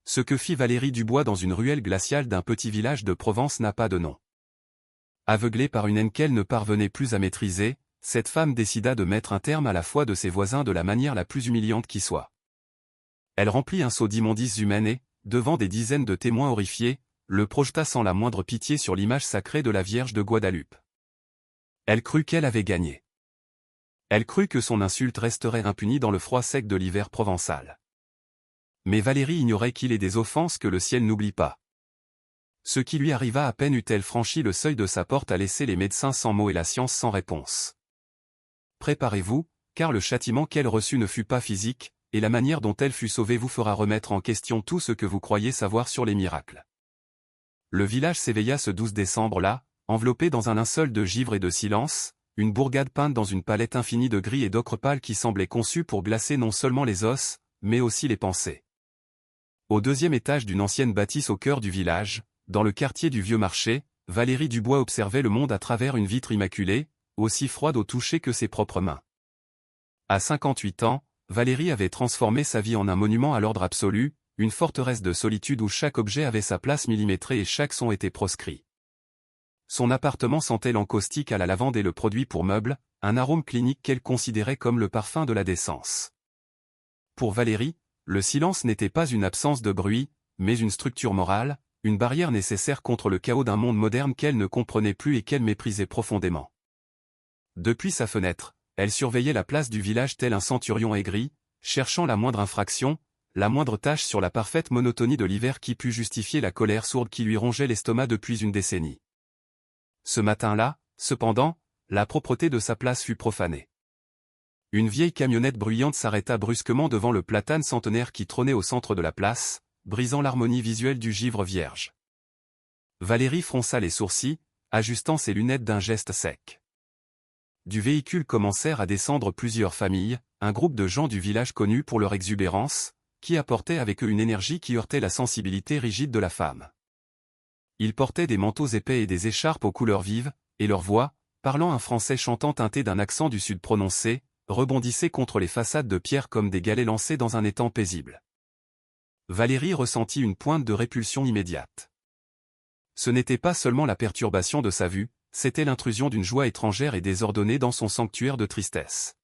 Ce que fit Valérie Dubois dans une ruelle glaciale d'un petit village de Provence n'a pas de nom. Aveuglée par une haine qu'elle ne parvenait plus à maîtriser, cette femme décida de mettre un terme à la foi de ses voisins de la manière la plus humiliante qui soit. Elle remplit un seau d'immondices humaines et, devant des dizaines de témoins horrifiés, le projeta sans la moindre pitié sur l'image sacrée de la Vierge de Guadeloupe. Elle crut qu'elle avait gagné. Elle crut que son insulte resterait impunie dans le froid sec de l'hiver provençal. Mais Valérie ignorait qu'il est des offenses que le ciel n'oublie pas. Ce qui lui arriva à peine eut-elle franchi le seuil de sa porte à laisser les médecins sans mots et la science sans réponse. Préparez-vous, car le châtiment qu'elle reçut ne fut pas physique, et la manière dont elle fut sauvée vous fera remettre en question tout ce que vous croyez savoir sur les miracles. Le village s'éveilla ce 12 décembre-là, enveloppé dans un linceul de givre et de silence, une bourgade peinte dans une palette infinie de gris et d'ocre pâle qui semblait conçue pour glacer non seulement les os, mais aussi les pensées. Au deuxième étage d'une ancienne bâtisse au cœur du village, dans le quartier du Vieux Marché, Valérie Dubois observait le monde à travers une vitre immaculée, aussi froide au toucher que ses propres mains. À 58 ans, Valérie avait transformé sa vie en un monument à l'ordre absolu, une forteresse de solitude où chaque objet avait sa place millimétrée et chaque son était proscrit. Son appartement sentait l'encaustique à la lavande et le produit pour meubles, un arôme clinique qu'elle considérait comme le parfum de la décence. Pour Valérie, le silence n'était pas une absence de bruit, mais une structure morale, une barrière nécessaire contre le chaos d'un monde moderne qu'elle ne comprenait plus et qu'elle méprisait profondément. Depuis sa fenêtre, elle surveillait la place du village tel un centurion aigri, cherchant la moindre infraction, la moindre tache sur la parfaite monotonie de l'hiver qui put justifier la colère sourde qui lui rongeait l'estomac depuis une décennie. Ce matin-là, cependant, la propreté de sa place fut profanée. Une vieille camionnette bruyante s'arrêta brusquement devant le platane centenaire qui trônait au centre de la place, brisant l'harmonie visuelle du givre vierge. Valérie fronça les sourcils, ajustant ses lunettes d'un geste sec. Du véhicule commencèrent à descendre plusieurs familles, un groupe de gens du village connus pour leur exubérance, qui apportaient avec eux une énergie qui heurtait la sensibilité rigide de la femme. Ils portaient des manteaux épais et des écharpes aux couleurs vives, et leur voix, parlant un français chantant teinté d'un accent du sud prononcé, rebondissait contre les façades de pierre comme des galets lancés dans un étang paisible. Valérie ressentit une pointe de répulsion immédiate. Ce n'était pas seulement la perturbation de sa vue, c'était l'intrusion d'une joie étrangère et désordonnée dans son sanctuaire de tristesse.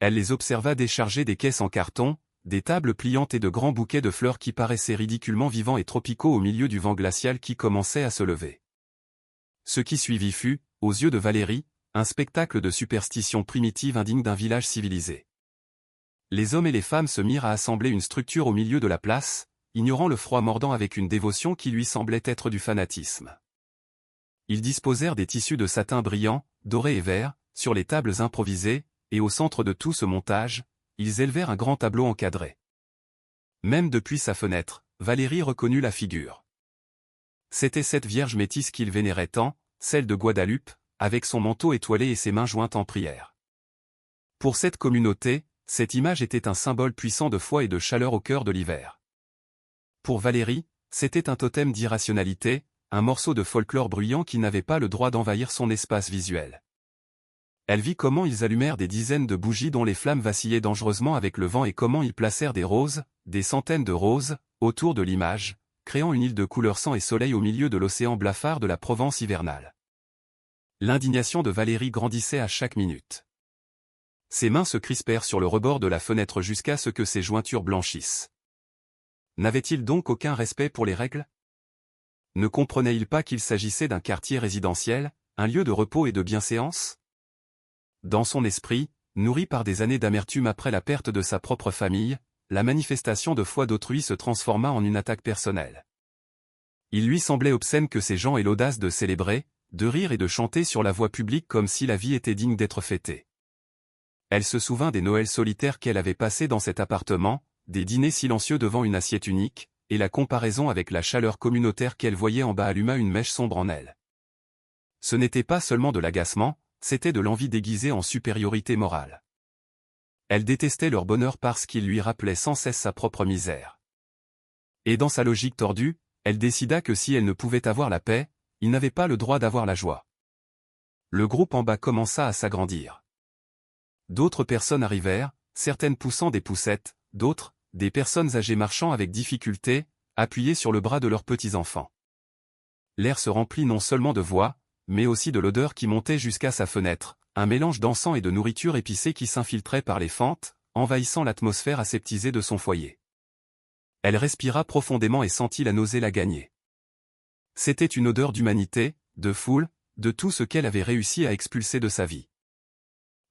Elle les observa décharger des caisses en carton, des tables pliantes et de grands bouquets de fleurs qui paraissaient ridiculement vivants et tropicaux au milieu du vent glacial qui commençait à se lever. Ce qui suivit fut, aux yeux de Valérie, un spectacle de superstition primitive indigne d'un village civilisé. Les hommes et les femmes se mirent à assembler une structure au milieu de la place, ignorant le froid mordant avec une dévotion qui lui semblait être du fanatisme. Ils disposèrent des tissus de satin brillant, dorés et verts, sur les tables improvisées, et au centre de tout ce montage, ils élevèrent un grand tableau encadré. Même depuis sa fenêtre, Valérie reconnut la figure. C'était cette Vierge métisse qu'il vénérait tant, celle de Guadeloupe, avec son manteau étoilé et ses mains jointes en prière. Pour cette communauté, cette image était un symbole puissant de foi et de chaleur au cœur de l'hiver. Pour Valérie, c'était un totem d'irrationalité, un morceau de folklore bruyant qui n'avait pas le droit d'envahir son espace visuel. Elle vit comment ils allumèrent des dizaines de bougies dont les flammes vacillaient dangereusement avec le vent et comment ils placèrent des roses, des centaines de roses, autour de l'image, créant une île de couleur sang et soleil au milieu de l'océan blafard de la Provence hivernale. L'indignation de Valérie grandissait à chaque minute. Ses mains se crispèrent sur le rebord de la fenêtre jusqu'à ce que ses jointures blanchissent. N'avait-il donc aucun respect pour les règles? Ne comprenait-il pas qu'il s'agissait d'un quartier résidentiel, un lieu de repos et de bienséance? Dans son esprit, nourri par des années d'amertume après la perte de sa propre famille, la manifestation de foi d'autrui se transforma en une attaque personnelle. Il lui semblait obscène que ces gens aient l'audace de célébrer, de rire et de chanter sur la voie publique comme si la vie était digne d'être fêtée. Elle se souvint des Noëls solitaires qu'elle avait passés dans cet appartement, des dîners silencieux devant une assiette unique, et la comparaison avec la chaleur communautaire qu'elle voyait en bas alluma une mèche sombre en elle. Ce n'était pas seulement de l'agacement, c'était de l'envie déguisée en supériorité morale. Elle détestait leur bonheur parce qu'il lui rappelait sans cesse sa propre misère. Et dans sa logique tordue, elle décida que si elle ne pouvait avoir la paix, il n'avait pas le droit d'avoir la joie. Le groupe en bas commença à s'agrandir. D'autres personnes arrivèrent, certaines poussant des poussettes, d'autres, des personnes âgées marchant avec difficulté, appuyées sur le bras de leurs petits-enfants. L'air se remplit non seulement de voix, mais aussi de l'odeur qui montait jusqu'à sa fenêtre, un mélange d'encens et de nourriture épicée qui s'infiltrait par les fentes, envahissant l'atmosphère aseptisée de son foyer. Elle respira profondément et sentit la nausée la gagner. C'était une odeur d'humanité, de foule, de tout ce qu'elle avait réussi à expulser de sa vie.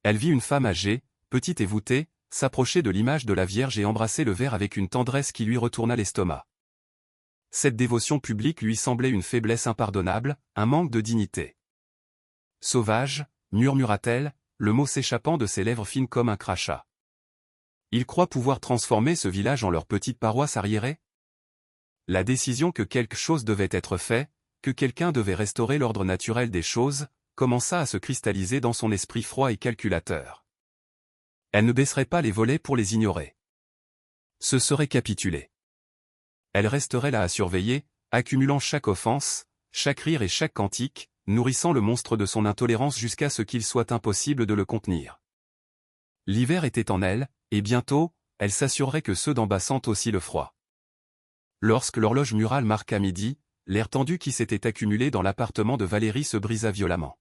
Elle vit une femme âgée, petite et voûtée, s'approcher de l'image de la Vierge et embrasser le verre avec une tendresse qui lui retourna l'estomac. Cette dévotion publique lui semblait une faiblesse impardonnable, un manque de dignité. Sauvage, murmura-t-elle, le mot s'échappant de ses lèvres fines comme un crachat. Ils croient pouvoir transformer ce village en leur petite paroisse arriérée? La décision que quelque chose devait être fait, que quelqu'un devait restaurer l'ordre naturel des choses, commença à se cristalliser dans son esprit froid et calculateur. Elle ne baisserait pas les volets pour les ignorer. Ce serait capituler. Elle resterait là à surveiller, accumulant chaque offense, chaque rire et chaque cantique, nourrissant le monstre de son intolérance jusqu'à ce qu'il soit impossible de le contenir. L'hiver était en elle, et bientôt, elle s'assurerait que ceux d'en bas sentent aussi le froid. Lorsque l'horloge murale marqua midi, l'air tendu qui s'était accumulé dans l'appartement de Valérie se brisa violemment.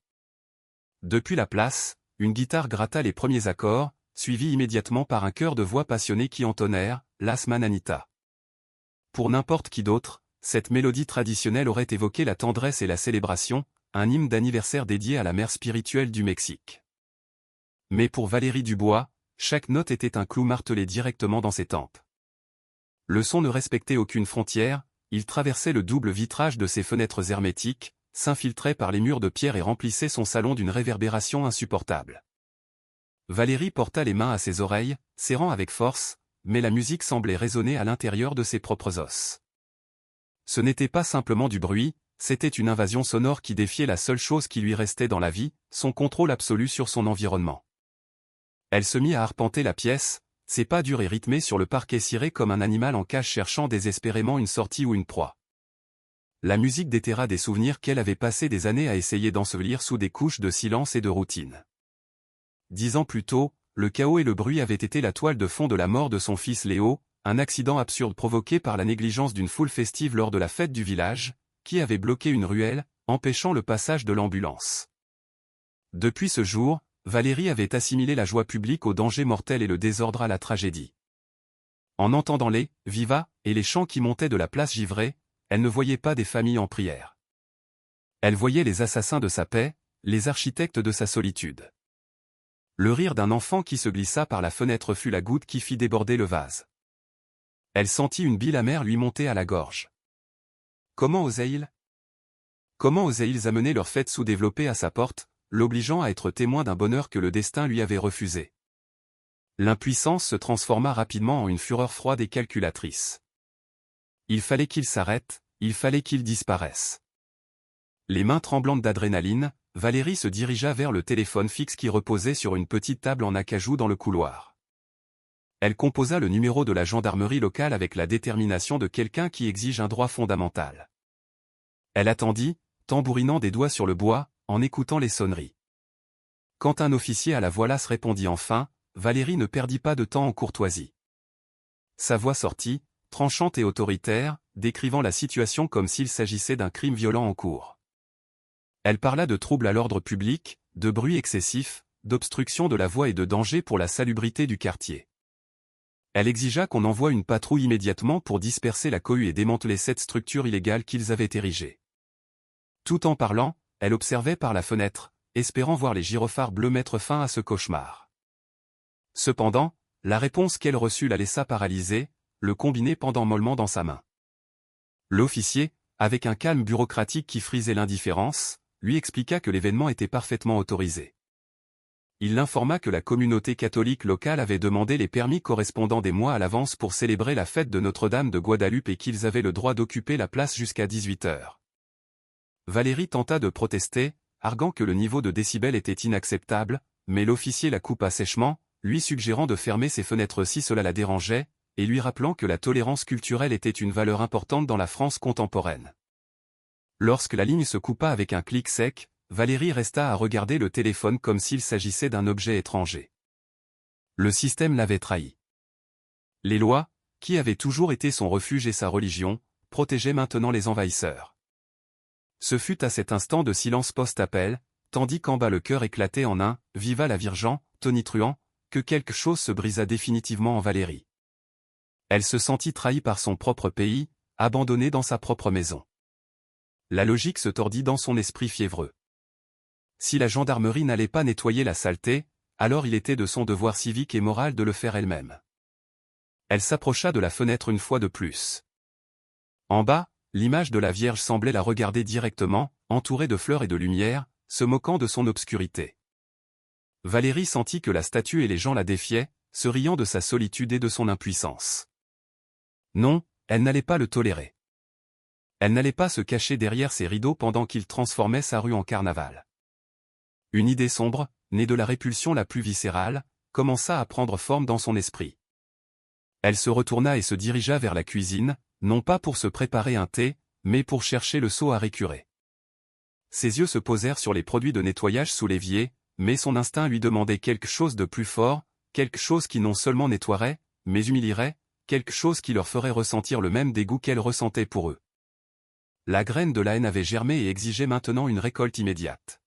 Depuis la place, une guitare gratta les premiers accords, suivis immédiatement par un chœur de voix passionnées qui entonnèrent « Las Mananitas ». Pour n'importe qui d'autre, cette mélodie traditionnelle aurait évoqué la tendresse et la célébration, un hymne d'anniversaire dédié à la mère spirituelle du Mexique. Mais pour Valérie Dubois, chaque note était un clou martelé directement dans ses tempes. Le son ne respectait aucune frontière, il traversait le double vitrage de ses fenêtres hermétiques, s'infiltrait par les murs de pierre et remplissait son salon d'une réverbération insupportable. Valérie porta les mains à ses oreilles, serrant avec force, mais la musique semblait résonner à l'intérieur de ses propres os. Ce n'était pas simplement du bruit, c'était une invasion sonore qui défiait la seule chose qui lui restait dans la vie, son contrôle absolu sur son environnement. Elle se mit à arpenter la pièce, ses pas durs et rythmés sur le parquet ciré comme un animal en cage cherchant désespérément une sortie ou une proie. La musique déterra des souvenirs qu'elle avait passé des années à essayer d'ensevelir sous des couches de silence et de routine. 10 ans plus tôt, le chaos et le bruit avaient été la toile de fond de la mort de son fils Léo, un accident absurde provoqué par la négligence d'une foule festive lors de la fête du village, qui avait bloqué une ruelle, empêchant le passage de l'ambulance. Depuis ce jour, Valérie avait assimilé la joie publique au danger mortel et le désordre à la tragédie. En entendant les « Viva » et les chants qui montaient de la place Givré, elle ne voyait pas des familles en prière. Elle voyait les assassins de sa paix, les architectes de sa solitude. Le rire d'un enfant qui se glissa par la fenêtre fut la goutte qui fit déborder le vase. Elle sentit une bile amère lui monter à la gorge. Comment osaient-ils? Comment osaient-ils amener leur fête sous-développée à sa porte, l'obligeant à être témoin d'un bonheur que le destin lui avait refusé? L'impuissance se transforma rapidement en une fureur froide et calculatrice. Il fallait qu'il s'arrête, il fallait qu'il disparaisse. Les mains tremblantes d'adrénaline, Valérie se dirigea vers le téléphone fixe qui reposait sur une petite table en acajou dans le couloir. Elle composa le numéro de la gendarmerie locale avec la détermination de quelqu'un qui exige un droit fondamental. Elle attendit, tambourinant des doigts sur le bois, en écoutant les sonneries. Quand un officier à la voix lasse répondit enfin, Valérie ne perdit pas de temps en courtoisie. Sa voix sortit, tranchante et autoritaire, décrivant la situation comme s'il s'agissait d'un crime violent en cours. Elle parla de troubles à l'ordre public, de bruit excessif, d'obstruction de la voie et de danger pour la salubrité du quartier. Elle exigea qu'on envoie une patrouille immédiatement pour disperser la cohue et démanteler cette structure illégale qu'ils avaient érigée. Tout en parlant, elle observait par la fenêtre, espérant voir les gyrophares bleus mettre fin à ce cauchemar. Cependant, la réponse qu'elle reçut la laissa paralysée, le combiné pendant mollement dans sa main. L'officier, avec un calme bureaucratique qui frisait l'indifférence, lui expliqua que l'événement était parfaitement autorisé. Il l'informa que la communauté catholique locale avait demandé les permis correspondant des mois à l'avance pour célébrer la fête de Notre-Dame de Guadalupe et qu'ils avaient le droit d'occuper la place jusqu'à 18 heures. Valérie tenta de protester, arguant que le niveau de décibels était inacceptable, mais l'officier la coupa sèchement, lui suggérant de fermer ses fenêtres si cela la dérangeait, et lui rappelant que la tolérance culturelle était une valeur importante dans la France contemporaine. Lorsque la ligne se coupa avec un clic sec, Valérie resta à regarder le téléphone comme s'il s'agissait d'un objet étranger. Le système l'avait trahi. Les lois, qui avait toujours été son refuge et sa religion, protégeait maintenant les envahisseurs. Ce fut à cet instant de silence post-appel, tandis qu'en bas le cœur éclatait en un « Viva la Vierge » tonitruant, que quelque chose se brisa définitivement en Valérie. Elle se sentit trahie par son propre pays, abandonnée dans sa propre maison. La logique se tordit dans son esprit fiévreux. Si la gendarmerie n'allait pas nettoyer la saleté, alors il était de son devoir civique et moral de le faire elle-même. Elle s'approcha de la fenêtre une fois de plus. En bas, l'image de la Vierge semblait la regarder directement, entourée de fleurs et de lumière, se moquant de son obscurité. Valérie sentit que la statue et les gens la défiaient, se riant de sa solitude et de son impuissance. Non, elle n'allait pas le tolérer. Elle n'allait pas se cacher derrière ses rideaux pendant qu'il transformait sa rue en carnaval. Une idée sombre, née de la répulsion la plus viscérale, commença à prendre forme dans son esprit. Elle se retourna et se dirigea vers la cuisine, non pas pour se préparer un thé, mais pour chercher le seau à récurer. Ses yeux se posèrent sur les produits de nettoyage sous l'évier, mais son instinct lui demandait quelque chose de plus fort, quelque chose qui non seulement nettoierait, mais humilierait, quelque chose qui leur ferait ressentir le même dégoût qu'elle ressentait pour eux. La graine de la haine avait germé et exigeait maintenant une récolte immédiate.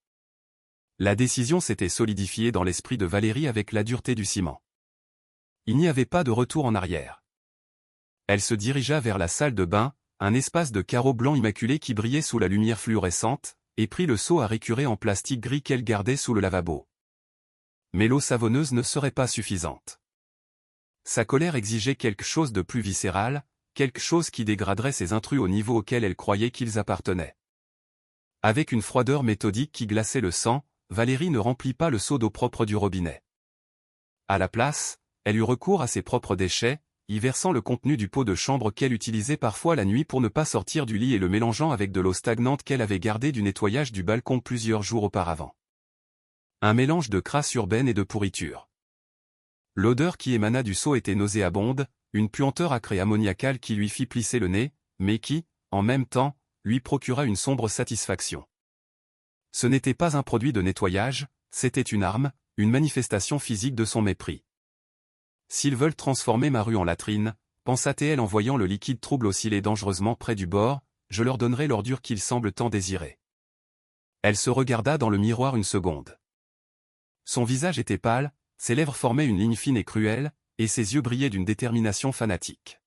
La décision s'était solidifiée dans l'esprit de Valérie avec la dureté du ciment. Il n'y avait pas de retour en arrière. Elle se dirigea vers la salle de bain, un espace de carreaux blancs immaculés qui brillait sous la lumière fluorescente, et prit le seau à récurer en plastique gris qu'elle gardait sous le lavabo. Mais l'eau savonneuse ne serait pas suffisante. Sa colère exigeait quelque chose de plus viscéral, quelque chose qui dégraderait ces intrus au niveau auquel elle croyait qu'ils appartenaient. Avec une froideur méthodique qui glaçait le sang, Valérie ne remplit pas le seau d'eau propre du robinet. À la place, elle eut recours à ses propres déchets, y versant le contenu du pot de chambre qu'elle utilisait parfois la nuit pour ne pas sortir du lit et le mélangeant avec de l'eau stagnante qu'elle avait gardée du nettoyage du balcon plusieurs jours auparavant. Un mélange de crasse urbaine et de pourriture. L'odeur qui émana du seau était nauséabonde, une puanteur acre et ammoniacale qui lui fit plisser le nez, mais qui, en même temps, lui procura une sombre satisfaction. Ce n'était pas un produit de nettoyage, c'était une arme, une manifestation physique de son mépris. S'ils veulent transformer ma rue en latrine, pensa-t-elle en voyant le liquide trouble osciller dangereusement près du bord, je leur donnerai l'ordure qu'ils semblent tant désirer. Elle se regarda dans le miroir une seconde. Son visage était pâle, ses lèvres formaient une ligne fine et cruelle, et ses yeux brillaient d'une détermination fanatique.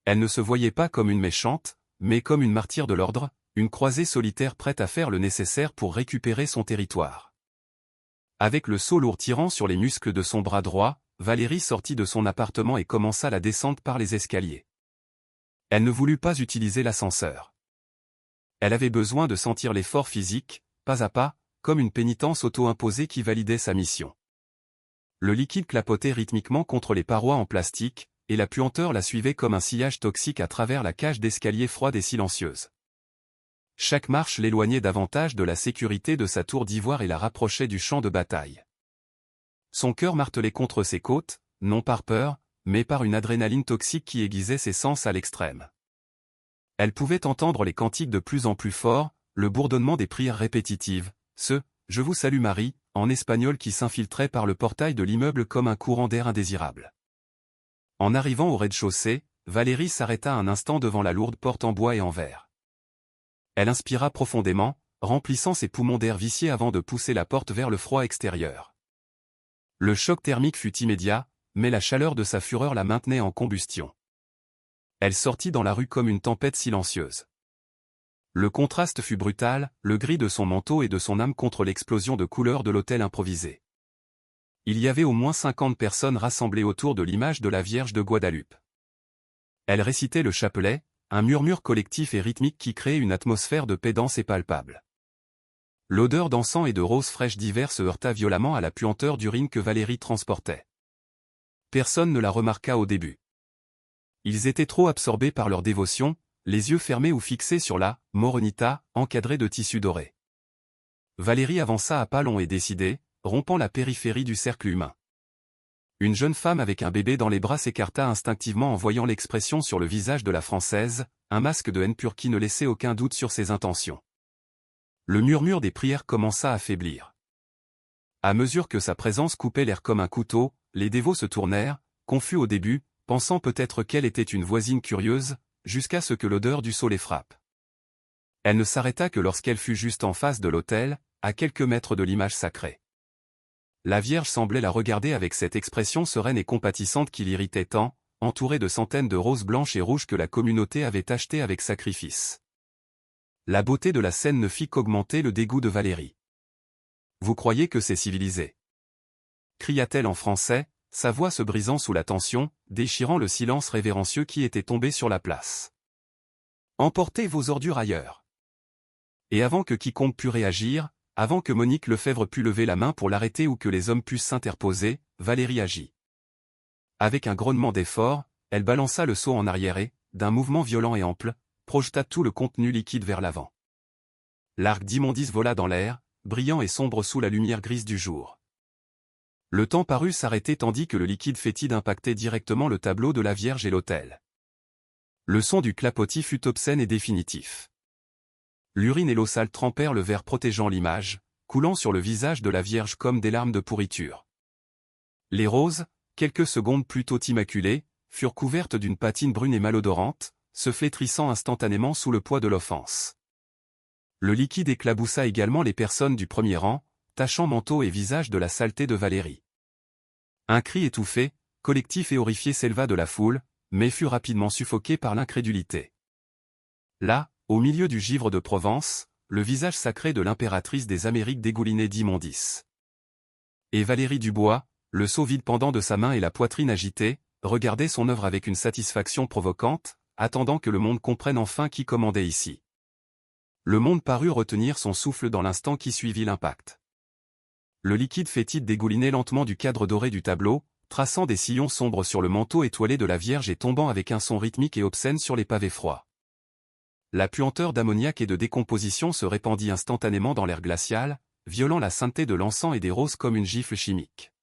Elle ne se voyait pas comme une méchante, mais comme une martyre de l'ordre, une croisée solitaire prête à faire le nécessaire pour récupérer son territoire. Avec le seau lourd tirant sur les muscles de son bras droit, Valérie sortit de son appartement et commença la descente par les escaliers. Elle ne voulut pas utiliser l'ascenseur. Elle avait besoin de sentir l'effort physique, pas à pas, comme une pénitence auto-imposée qui validait sa mission. Le liquide clapotait rythmiquement contre les parois en plastique, et la puanteur la suivait comme un sillage toxique à travers la cage d'escalier froide et silencieuse. Chaque marche l'éloignait davantage de la sécurité de sa tour d'ivoire et la rapprochait du champ de bataille. Son cœur martelait contre ses côtes, non par peur, mais par une adrénaline toxique qui aiguisait ses sens à l'extrême. Elle pouvait entendre les cantiques de plus en plus forts, le bourdonnement des prières répétitives, ce « Je vous salue Marie » en espagnol qui s'infiltrait par le portail de l'immeuble comme un courant d'air indésirable. En arrivant au rez-de-chaussée, Valérie s'arrêta un instant devant la lourde porte en bois et en verre. Elle inspira profondément, remplissant ses poumons d'air vicié avant de pousser la porte vers le froid extérieur. Le choc thermique fut immédiat, mais la chaleur de sa fureur la maintenait en combustion. Elle sortit dans la rue comme une tempête silencieuse. Le contraste fut brutal, le gris de son manteau et de son âme contre l'explosion de couleurs de l'hôtel improvisé. Il y avait au moins 50 personnes rassemblées autour de l'image de la Vierge de Guadalupe. Elle récitait le chapelet, un murmure collectif et rythmique qui créait une atmosphère de paix dense et palpable. L'odeur d'encens et de roses fraîches d'hiver se heurta violemment à la puanteur d'urine que Valérie transportait. Personne ne la remarqua au début. Ils étaient trop absorbés par leur dévotion, les yeux fermés ou fixés sur la « morenita » encadrée de tissu doré. Valérie avança à pas longs et décidés, rompant la périphérie du cercle humain. Une jeune femme avec un bébé dans les bras s'écarta instinctivement en voyant l'expression sur le visage de la Française, un masque de haine pure qui ne laissait aucun doute sur ses intentions. Le murmure des prières commença à faiblir. À mesure que sa présence coupait l'air comme un couteau, les dévots se tournèrent, confus au début, pensant peut-être qu'elle était une voisine curieuse, jusqu'à ce que l'odeur du seau les frappe. Elle ne s'arrêta que lorsqu'elle fut juste en face de l'autel, à quelques mètres de l'image sacrée. La Vierge semblait la regarder avec cette expression sereine et compatissante qui l'irritait tant, entourée de centaines de roses blanches et rouges que la communauté avait achetées avec sacrifice. La beauté de la scène ne fit qu'augmenter le dégoût de Valérie. « Vous croyez que c'est civilisé » cria-t-elle en français, sa voix se brisant sous la tension, déchirant le silence révérencieux qui était tombé sur la place. « Emportez vos ordures ailleurs. » Et avant que quiconque pût réagir, avant que Monique Lefebvre pût lever la main pour l'arrêter ou que les hommes puissent s'interposer, Valérie agit. Avec un grognement d'effort, elle balança le seau en arrière et, d'un mouvement violent et ample, projeta tout le contenu liquide vers l'avant. L'arc d'immondice vola dans l'air, brillant et sombre sous la lumière grise du jour. Le temps parut s'arrêter tandis que le liquide fétide impactait directement le tableau de la Vierge et l'autel. Le son du clapotis fut obscène et définitif. L'urine et l'eau sale trempèrent le verre protégeant l'image, coulant sur le visage de la Vierge comme des larmes de pourriture. Les roses, quelques secondes plus tôt immaculées, furent couvertes d'une patine brune et malodorante, se flétrissant instantanément sous le poids de l'offense. Le liquide éclaboussa également les personnes du premier rang, tachant manteau et visage de la saleté de Valérie. Un cri étouffé, collectif et horrifié s'éleva de la foule, mais fut rapidement suffoqué par l'incrédulité. Là, au milieu du givre de Provence, le visage sacré de l'impératrice des Amériques dégoulinait d'immondices. Et Valérie Dubois, le seau vide pendant de sa main et la poitrine agitée, regardait son œuvre avec une satisfaction provocante, attendant que le monde comprenne enfin qui commandait ici. Le monde parut retenir son souffle dans l'instant qui suivit l'impact. Le liquide fétide dégoulinait lentement du cadre doré du tableau, traçant des sillons sombres sur le manteau étoilé de la Vierge et tombant avec un son rythmique et obscène sur les pavés froids. La puanteur d'ammoniac et de décomposition se répandit instantanément dans l'air glacial, violant la sainteté de l'encens et des roses comme une gifle chimique.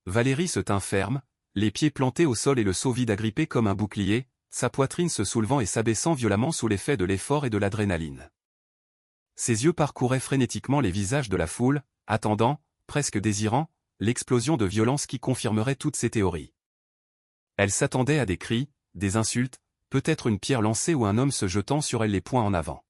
Valérie se tint ferme, les pieds plantés au sol et le seau vide agrippé comme un bouclier, sa poitrine se soulevant et s'abaissant violemment sous l'effet de l'effort et de l'adrénaline. Ses yeux parcouraient frénétiquement les visages de la foule, attendant, presque désirant, l'explosion de violence qui confirmerait toutes ses théories. Elle s'attendait à des cris, des insultes, peut-être une pierre lancée ou un homme se jetant sur elle les poings en avant.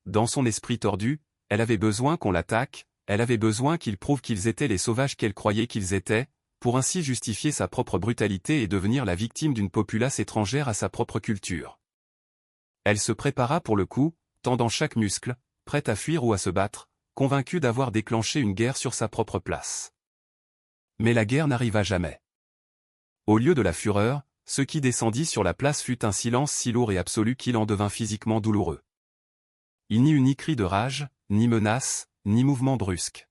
Dans son esprit tordu, elle avait besoin qu'on l'attaque, elle avait besoin qu'il prouve qu'ils étaient les sauvages qu'elle croyait qu'ils étaient, pour ainsi justifier sa propre brutalité et devenir la victime d'une populace étrangère à sa propre culture. Elle se prépara pour le coup, tendant chaque muscle, prête à fuir ou à se battre, convaincue d'avoir déclenché une guerre sur sa propre place. Mais la guerre n'arriva jamais. Au lieu de la fureur, ce qui descendit sur la place fut un silence si lourd et absolu qu'il en devint physiquement douloureux. Il n'y eut ni cri de rage, ni menace, ni mouvement brusque.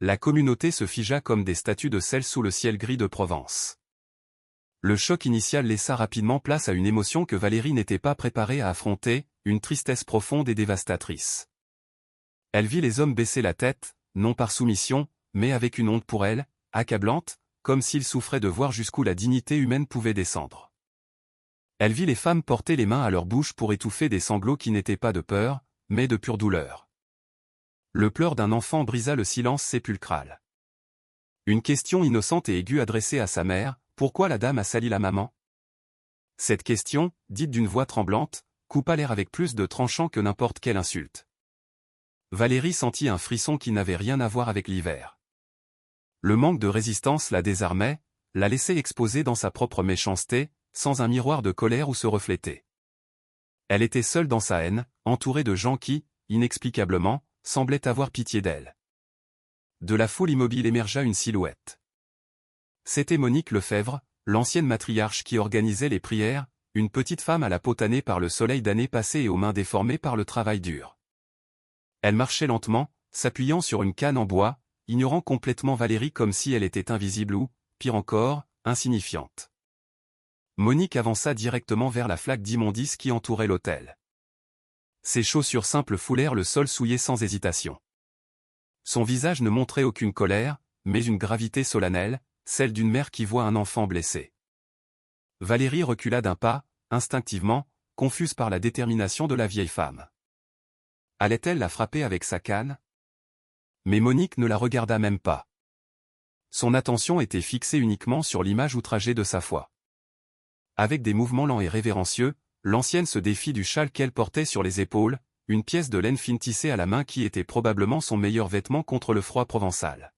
La communauté se figea comme des statues de sel sous le ciel gris de Provence. Le choc initial laissa rapidement place à une émotion que Valérie n'était pas préparée à affronter, une tristesse profonde et dévastatrice. Elle vit les hommes baisser la tête, non par soumission, mais avec une honte pour elle, accablante, comme s'ils souffraient de voir jusqu'où la dignité humaine pouvait descendre. Elle vit les femmes porter les mains à leur bouche pour étouffer des sanglots qui n'étaient pas de peur, mais de pure douleur. Le pleur d'un enfant brisa le silence sépulcral. Une question innocente et aiguë adressée à sa mère, « Pourquoi la dame a sali la maman ?» Cette question, dite d'une voix tremblante, coupa l'air avec plus de tranchant que n'importe quelle insulte. Valérie sentit un frisson qui n'avait rien à voir avec l'hiver. Le manque de résistance la désarmait, la laissait exposée dans sa propre méchanceté, sans un miroir de colère où se refléter. Elle était seule dans sa haine, entourée de gens qui, inexplicablement, semblaient avoir pitié d'elle. De la foule immobile émergea une silhouette. C'était Monique Lefebvre, l'ancienne matriarche qui organisait les prières, une petite femme à la peau tannée par le soleil d'années passées et aux mains déformées par le travail dur. Elle marchait lentement, s'appuyant sur une canne en bois, ignorant complètement Valérie comme si elle était invisible ou, pire encore, insignifiante. Monique avança directement vers la flaque d'immondice qui entourait l'autel. Ses chaussures simples foulèrent le sol souillé sans hésitation. Son visage ne montrait aucune colère, mais une gravité solennelle, celle d'une mère qui voit un enfant blessé. Valérie recula d'un pas, instinctivement, confuse par la détermination de la vieille femme. Allait-elle la frapper avec sa canne? Mais Monique ne la regarda même pas. Son attention était fixée uniquement sur l'image outragée de sa foi. Avec des mouvements lents et révérencieux, l'ancienne se défit du châle qu'elle portait sur les épaules, une pièce de laine fine tissée à la main qui était probablement son meilleur vêtement contre le froid provençal.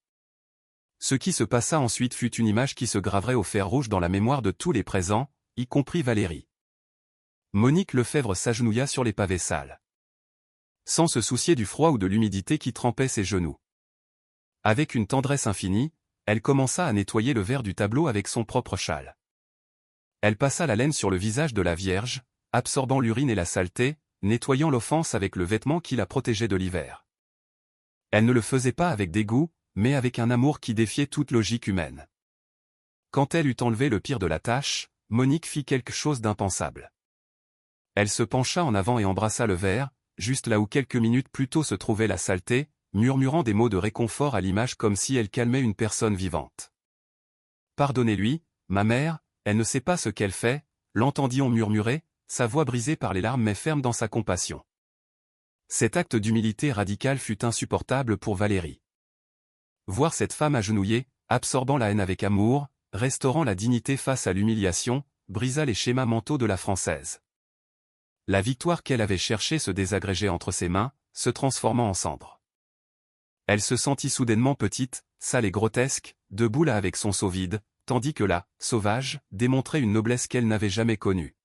Ce qui se passa ensuite fut une image qui se graverait au fer rouge dans la mémoire de tous les présents, y compris Valérie. Monique Lefèvre s'agenouilla sur les pavés sales. Sans se soucier du froid ou de l'humidité qui trempait ses genoux. Avec une tendresse infinie, elle commença à nettoyer le verre du tableau avec son propre châle. Elle passa la laine sur le visage de la Vierge, absorbant l'urine et la saleté, nettoyant l'offense avec le vêtement qui la protégeait de l'hiver. Elle ne le faisait pas avec dégoût, mais avec un amour qui défiait toute logique humaine. Quand elle eut enlevé le pire de la tâche, Monique fit quelque chose d'impensable. Elle se pencha en avant et embrassa le verre, juste là où quelques minutes plus tôt se trouvait la saleté, murmurant des mots de réconfort à l'image comme si elle calmait une personne vivante. « Pardonnez-lui, ma mère, elle ne sait pas ce qu'elle fait », l'entendit-on murmurer, sa voix brisée par les larmes mais ferme dans sa compassion. Cet acte d'humilité radicale fut insupportable pour Valérie. Voir cette femme agenouillée, absorbant la haine avec amour, restaurant la dignité face à l'humiliation, brisa les schémas mentaux de la Française. La victoire qu'elle avait cherchée se désagrégeait entre ses mains, se transformant en cendres. Elle se sentit soudainement petite, sale et grotesque, debout là avec son seau vide, tandis que la sauvage démontrait une noblesse qu'elle n'avait jamais connue.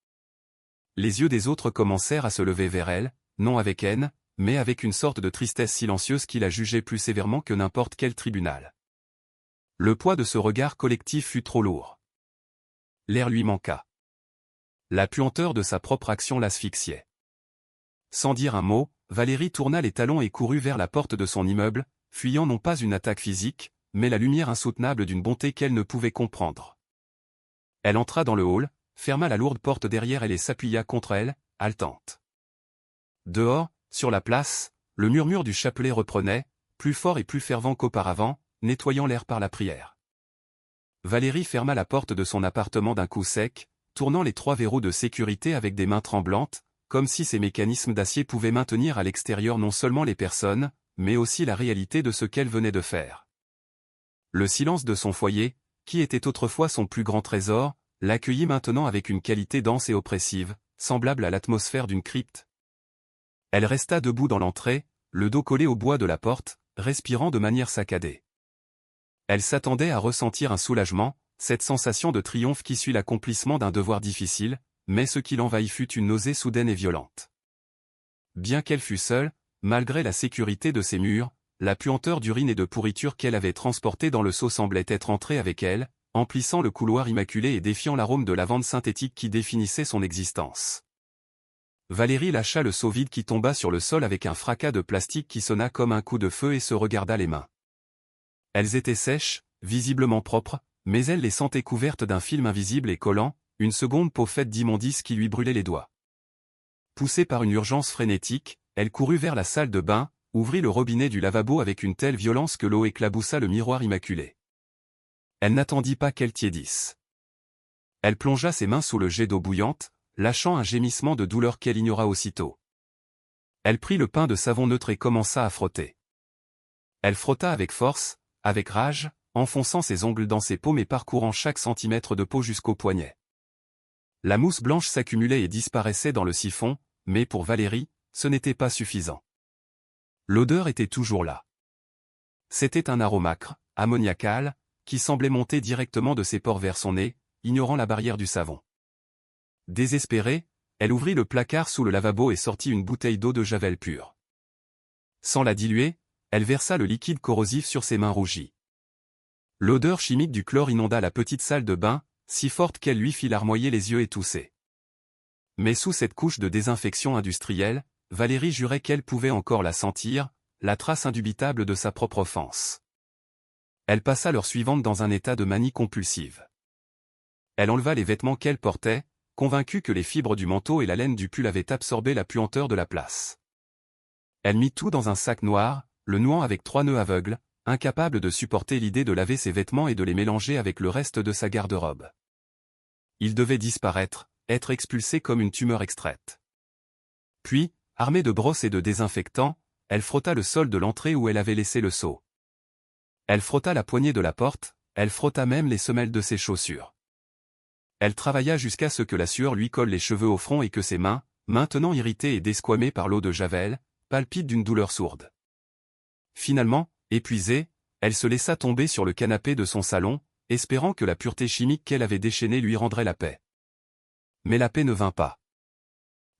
Les yeux des autres commencèrent à se lever vers elle, non avec haine, mais avec une sorte de tristesse silencieuse qui la jugeait plus sévèrement que n'importe quel tribunal. Le poids de ce regard collectif fut trop lourd. L'air lui manqua. La puanteur de sa propre action l'asphyxiait. Sans dire un mot, Valérie tourna les talons et courut vers la porte de son immeuble, fuyant non pas une attaque physique, mais la lumière insoutenable d'une bonté qu'elle ne pouvait comprendre. Elle entra dans le hall, ferma la lourde porte derrière elle et s'appuya contre elle, haletante. Dehors, sur la place, le murmure du chapelet reprenait, plus fort et plus fervent qu'auparavant, nettoyant l'air par la prière. Valérie ferma la porte de son appartement d'un coup sec, tournant les 3 verrous de sécurité avec des mains tremblantes, comme si ces mécanismes d'acier pouvaient maintenir à l'extérieur non seulement les personnes, mais aussi la réalité de ce qu'elle venait de faire. Le silence de son foyer, qui était autrefois son plus grand trésor, l'accueillit maintenant avec une qualité dense et oppressive, semblable à l'atmosphère d'une crypte. Elle resta debout dans l'entrée, le dos collé au bois de la porte, respirant de manière saccadée. Elle s'attendait à ressentir un soulagement, cette sensation de triomphe qui suit l'accomplissement d'un devoir difficile, mais ce qui l'envahit fut une nausée soudaine et violente. Bien qu'elle fût seule, malgré la sécurité de ses murs, la puanteur d'urine et de pourriture qu'elle avait transportée dans le seau semblait être entrée avec elle, emplissant le couloir immaculé et défiant l'arôme de lavande synthétique qui définissait son existence. Valérie lâcha le seau vide qui tomba sur le sol avec un fracas de plastique qui sonna comme un coup de feu et se regarda les mains. Elles étaient sèches, visiblement propres, mais elle les sentait couvertes d'un film invisible et collant, une seconde peau faite d'immondices qui lui brûlait les doigts. Poussée par une urgence frénétique, elle courut vers la salle de bain, ouvrit le robinet du lavabo avec une telle violence que l'eau éclaboussa le miroir immaculé. Elle n'attendit pas qu'elle tiédisse. Elle plongea ses mains sous le jet d'eau bouillante, lâchant un gémissement de douleur qu'elle ignora aussitôt. Elle prit le pain de savon neutre et commença à frotter. Elle frotta avec force, avec rage, enfonçant ses ongles dans ses paumes et parcourant chaque centimètre de peau jusqu'au poignet. La mousse blanche s'accumulait et disparaissait dans le siphon, mais pour Valérie, ce n'était pas suffisant. L'odeur était toujours là. C'était un arôme acre, ammoniacal, qui semblait monter directement de ses pores vers son nez, ignorant la barrière du savon. Désespérée, elle ouvrit le placard sous le lavabo et sortit une bouteille d'eau de javel pure. Sans la diluer, elle versa le liquide corrosif sur ses mains rougies. L'odeur chimique du chlore inonda la petite salle de bain, si forte qu'elle lui fit larmoyer les yeux et tousser. Mais sous cette couche de désinfection industrielle, Valérie jurait qu'elle pouvait encore la sentir, la trace indubitable de sa propre offense. Elle passa l'heure suivante dans un état de manie compulsive. Elle enleva les vêtements qu'elle portait, convaincue que les fibres du manteau et la laine du pull avaient absorbé la puanteur de la place. Elle mit tout dans un sac noir, le nouant avec 3 nœuds aveugles, incapable de supporter l'idée de laver ses vêtements et de les mélanger avec le reste de sa garde-robe. Il devait disparaître, être expulsé comme une tumeur extraite. Puis, armée de brosses et de désinfectants, elle frotta le sol de l'entrée où elle avait laissé le seau. Elle frotta la poignée de la porte, elle frotta même les semelles de ses chaussures. Elle travailla jusqu'à ce que la sueur lui colle les cheveux au front et que ses mains, maintenant irritées et desquamées par l'eau de Javel, palpitent d'une douleur sourde. Finalement, épuisée, elle se laissa tomber sur le canapé de son salon, espérant que la pureté chimique qu'elle avait déchaînée lui rendrait la paix. Mais la paix ne vint pas.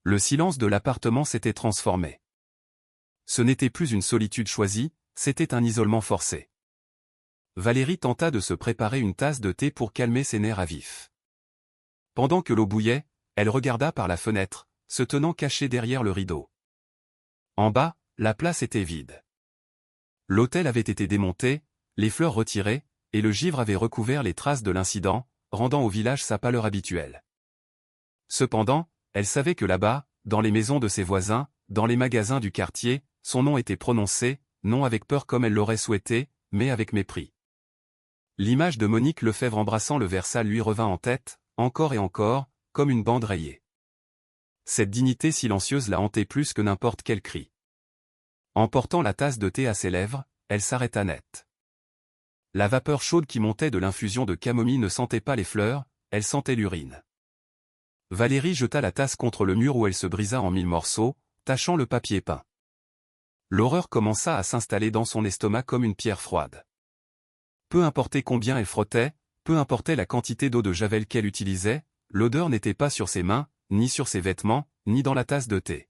Le silence de l'appartement s'était transformé. Ce n'était plus une solitude choisie, c'était un isolement forcé. Valérie tenta de se préparer une tasse de thé pour calmer ses nerfs à vif. Pendant que l'eau bouillait, elle regarda par la fenêtre, se tenant cachée derrière le rideau. En bas, la place était vide. L'hôtel avait été démonté, les fleurs retirées, et le givre avait recouvert les traces de l'incident, rendant au village sa pâleur habituelle. Cependant, elle savait que là-bas, dans les maisons de ses voisins, dans les magasins du quartier, son nom était prononcé, non avec peur comme elle l'aurait souhaité, mais avec mépris. L'image de Monique Lefebvre embrassant le Versailles lui revint en tête, encore et encore, comme une bande rayée. Cette dignité silencieuse la hantait plus que n'importe quel cri. En portant la tasse de thé à ses lèvres, elle s'arrêta net. La vapeur chaude qui montait de l'infusion de camomille ne sentait pas les fleurs, elle sentait l'urine. Valérie jeta la tasse contre le mur où elle se brisa en 1000 morceaux, tachant le papier peint. L'horreur commença à s'installer dans son estomac comme une pierre froide. Peu importait combien elle frottait, peu importait la quantité d'eau de Javel qu'elle utilisait, l'odeur n'était pas sur ses mains, ni sur ses vêtements, ni dans la tasse de thé.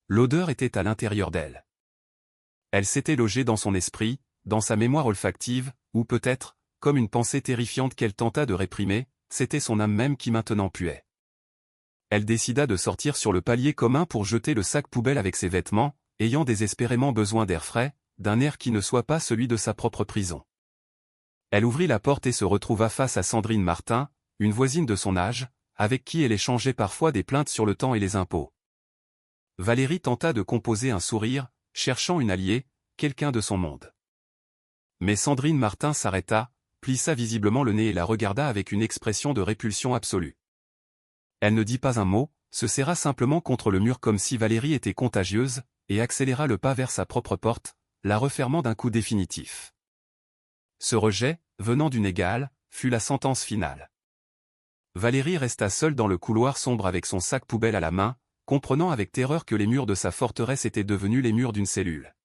L'odeur était à l'intérieur d'elle. Elle s'était logée dans son esprit, dans sa mémoire olfactive, ou peut-être, comme une pensée terrifiante qu'elle tenta de réprimer, c'était son âme même qui maintenant puait. Elle décida de sortir sur le palier commun pour jeter le sac poubelle avec ses vêtements, ayant désespérément besoin d'air frais, d'un air qui ne soit pas celui de sa propre prison. Elle ouvrit la porte et se retrouva face à Sandrine Martin, une voisine de son âge, avec qui elle échangeait parfois des plaintes sur le temps et les impôts. Valérie tenta de composer un sourire, cherchant une alliée, quelqu'un de son monde. Mais Sandrine Martin s'arrêta, plissa visiblement le nez et la regarda avec une expression de répulsion absolue. Elle ne dit pas un mot, se serra simplement contre le mur comme si Valérie était contagieuse, et accéléra le pas vers sa propre porte, la refermant d'un coup définitif. Ce rejet, venant d'une égale, fut la sentence finale. Valérie resta seule dans le couloir sombre avec son sac poubelle à la main, comprenant avec terreur que les murs de sa forteresse étaient devenus les murs d'une cellule.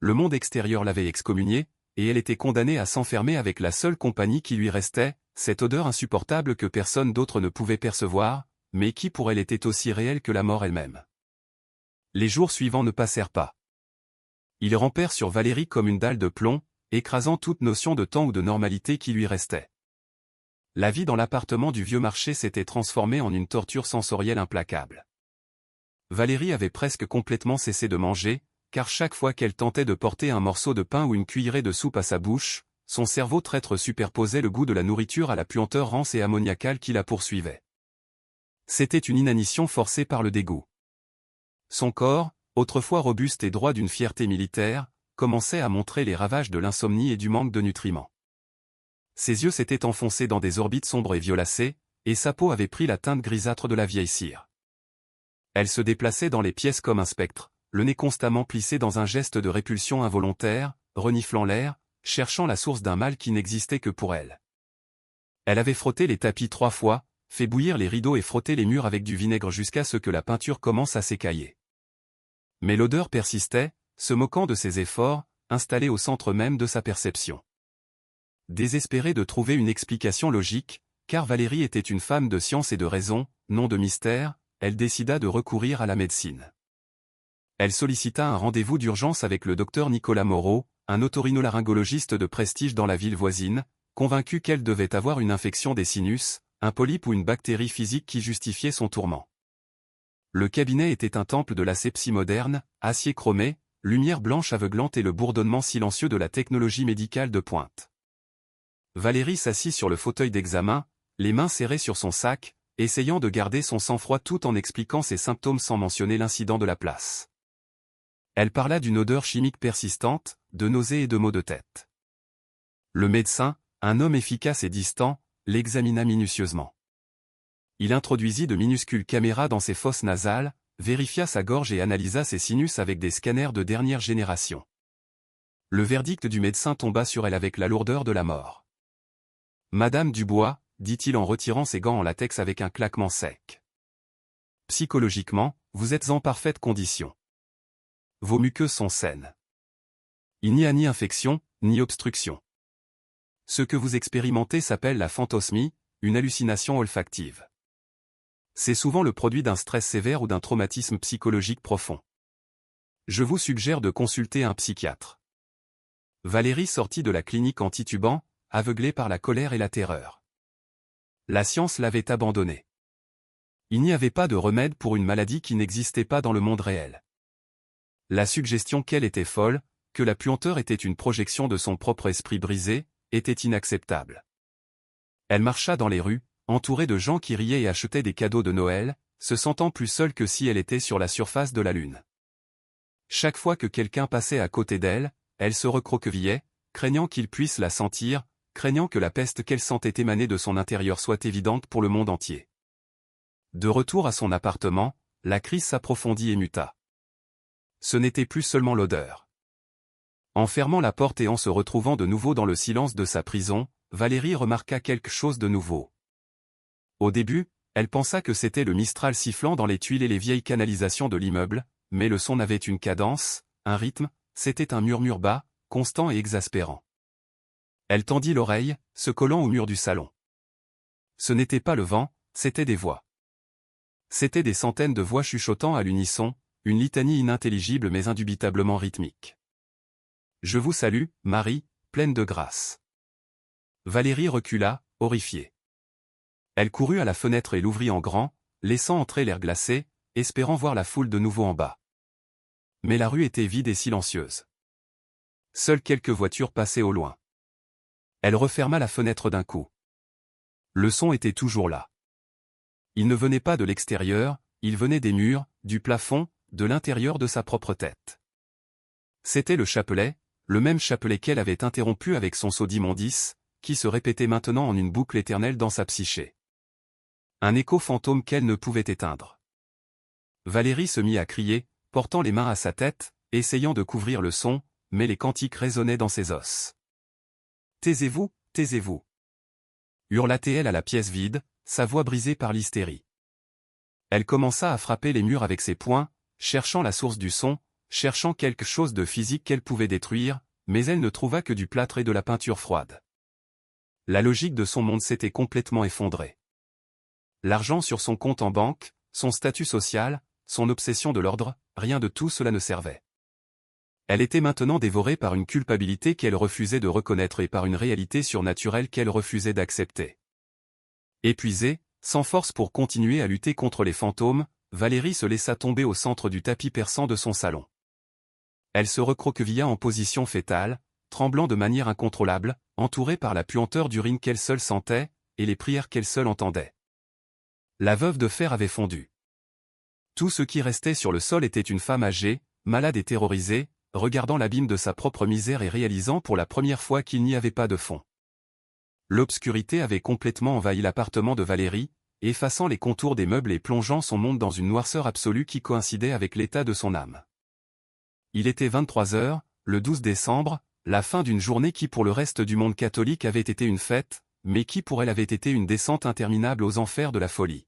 Le monde extérieur l'avait excommuniée, et elle était condamnée à s'enfermer avec la seule compagnie qui lui restait, cette odeur insupportable que personne d'autre ne pouvait percevoir, mais qui pour elle était aussi réelle que la mort elle-même. Les jours suivants ne passèrent pas. Ils rampèrent sur Valérie comme une dalle de plomb, écrasant toute notion de temps ou de normalité qui lui restait. La vie dans l'appartement du vieux marché s'était transformée en une torture sensorielle implacable. Valérie avait presque complètement cessé de manger, car chaque fois qu'elle tentait de porter un morceau de pain ou une cuillerée de soupe à sa bouche, son cerveau traître superposait le goût de la nourriture à la puanteur rance et ammoniacale qui la poursuivait. C'était une inanition forcée par le dégoût. Son corps, autrefois robuste et droit d'une fierté militaire, commençait à montrer les ravages de l'insomnie et du manque de nutriments. Ses yeux s'étaient enfoncés dans des orbites sombres et violacées, et sa peau avait pris la teinte grisâtre de la vieille cire. Elle se déplaçait dans les pièces comme un spectre, le nez constamment plissé dans un geste de répulsion involontaire, reniflant l'air, cherchant la source d'un mal qui n'existait que pour elle. Elle avait frotté les tapis 3 fois, fait bouillir les rideaux et frotté les murs avec du vinaigre jusqu'à ce que la peinture commence à s'écailler. Mais l'odeur persistait, se moquant de ses efforts, installée au centre même de sa perception. Désespérée de trouver une explication logique, car Valérie était une femme de science et de raison, non de mystère, elle décida de recourir à la médecine. Elle sollicita un rendez-vous d'urgence avec le docteur Nicolas Moreau, un otorhinolaryngologiste de prestige dans la ville voisine, convaincu qu'elle devait avoir une infection des sinus, un polype ou une bactérie physique qui justifiait son tourment. Le cabinet était un temple de l'asepsie moderne, acier chromé, lumière blanche aveuglante et le bourdonnement silencieux de la technologie médicale de pointe. Valérie s'assit sur le fauteuil d'examen, les mains serrées sur son sac, essayant de garder son sang-froid tout en expliquant ses symptômes sans mentionner l'incident de la place. Elle parla d'une odeur chimique persistante, de nausées et de maux de tête. Le médecin, un homme efficace et distant, l'examina minutieusement. Il introduisit de minuscules caméras dans ses fosses nasales, vérifia sa gorge et analysa ses sinus avec des scanners de dernière génération. Le verdict du médecin tomba sur elle avec la lourdeur de la mort. « Madame Dubois », dit-il en retirant ses gants en latex avec un claquement sec. « Psychologiquement, vous êtes en parfaite condition. Vos muqueuses sont saines. Il n'y a ni infection, ni obstruction. Ce que vous expérimentez s'appelle la phantosmie, une hallucination olfactive. C'est souvent le produit d'un stress sévère ou d'un traumatisme psychologique profond. Je vous suggère de consulter un psychiatre. » Valérie sortit de la clinique en titubant, aveuglée par la colère et la terreur. La science l'avait abandonnée. Il n'y avait pas de remède pour une maladie qui n'existait pas dans le monde réel. La suggestion qu'elle était folle, que la puanteur était une projection de son propre esprit brisé, était inacceptable. Elle marcha dans les rues, entourée de gens qui riaient et achetaient des cadeaux de Noël, se sentant plus seule que si elle était sur la surface de la lune. Chaque fois que quelqu'un passait à côté d'elle, elle se recroquevillait, craignant qu'il puisse la sentir, craignant que la peste qu'elle sentait émaner de son intérieur soit évidente pour le monde entier. De retour à son appartement, la crise s'approfondit et muta. Ce n'était plus seulement l'odeur. En fermant la porte et en se retrouvant de nouveau dans le silence de sa prison, Valérie remarqua quelque chose de nouveau. Au début, elle pensa que c'était le Mistral sifflant dans les tuiles et les vieilles canalisations de l'immeuble, mais le son avait une cadence, un rythme, c'était un murmure bas, constant et exaspérant. Elle tendit l'oreille, se collant au mur du salon. Ce n'était pas le vent, c'étaient des voix. C'étaient des centaines de voix chuchotant à l'unisson, une litanie inintelligible mais indubitablement rythmique. « Je vous salue, Marie, pleine de grâce. » Valérie recula, horrifiée. Elle courut à la fenêtre et l'ouvrit en grand, laissant entrer l'air glacé, espérant voir la foule de nouveau en bas. Mais la rue était vide et silencieuse. Seules quelques voitures passaient au loin. Elle referma la fenêtre d'un coup. Le son était toujours là. Il ne venait pas de l'extérieur, il venait des murs, du plafond, de l'intérieur de sa propre tête. C'était le chapelet, le même chapelet qu'elle avait interrompu avec son seau d'immondice, qui se répétait maintenant en une boucle éternelle dans sa psyché. Un écho fantôme qu'elle ne pouvait éteindre. Valérie se mit à crier, portant les mains à sa tête, essayant de couvrir le son, mais les cantiques résonnaient dans ses os. « Taisez-vous, taisez-vous » hurla-t-elle à la pièce vide, sa voix brisée par l'hystérie. Elle commença à frapper les murs avec ses poings, cherchant la source du son, cherchant quelque chose de physique qu'elle pouvait détruire, mais elle ne trouva que du plâtre et de la peinture froide. La logique de son monde s'était complètement effondrée. L'argent sur son compte en banque, son statut social, son obsession de l'ordre, rien de tout cela ne servait. Elle était maintenant dévorée par une culpabilité qu'elle refusait de reconnaître et par une réalité surnaturelle qu'elle refusait d'accepter. Épuisée, sans force pour continuer à lutter contre les fantômes, Valérie se laissa tomber au centre du tapis perçant de son salon. Elle se recroquevilla en position fétale, tremblant de manière incontrôlable, entourée par la puanteur d'urine qu'elle seule sentait, et les prières qu'elle seule entendait. La veuve de fer avait fondu. Tout ce qui restait sur le sol était une femme âgée, malade et terrorisée, regardant l'abîme de sa propre misère et réalisant pour la première fois qu'il n'y avait pas de fond. L'obscurité avait complètement envahi l'appartement de Valérie, effaçant les contours des meubles et plongeant son monde dans une noirceur absolue qui coïncidait avec l'état de son âme. Il était 23 heures, le 12 décembre, la fin d'une journée qui pour le reste du monde catholique avait été une fête, mais qui pour elle avait été une descente interminable aux enfers de la folie.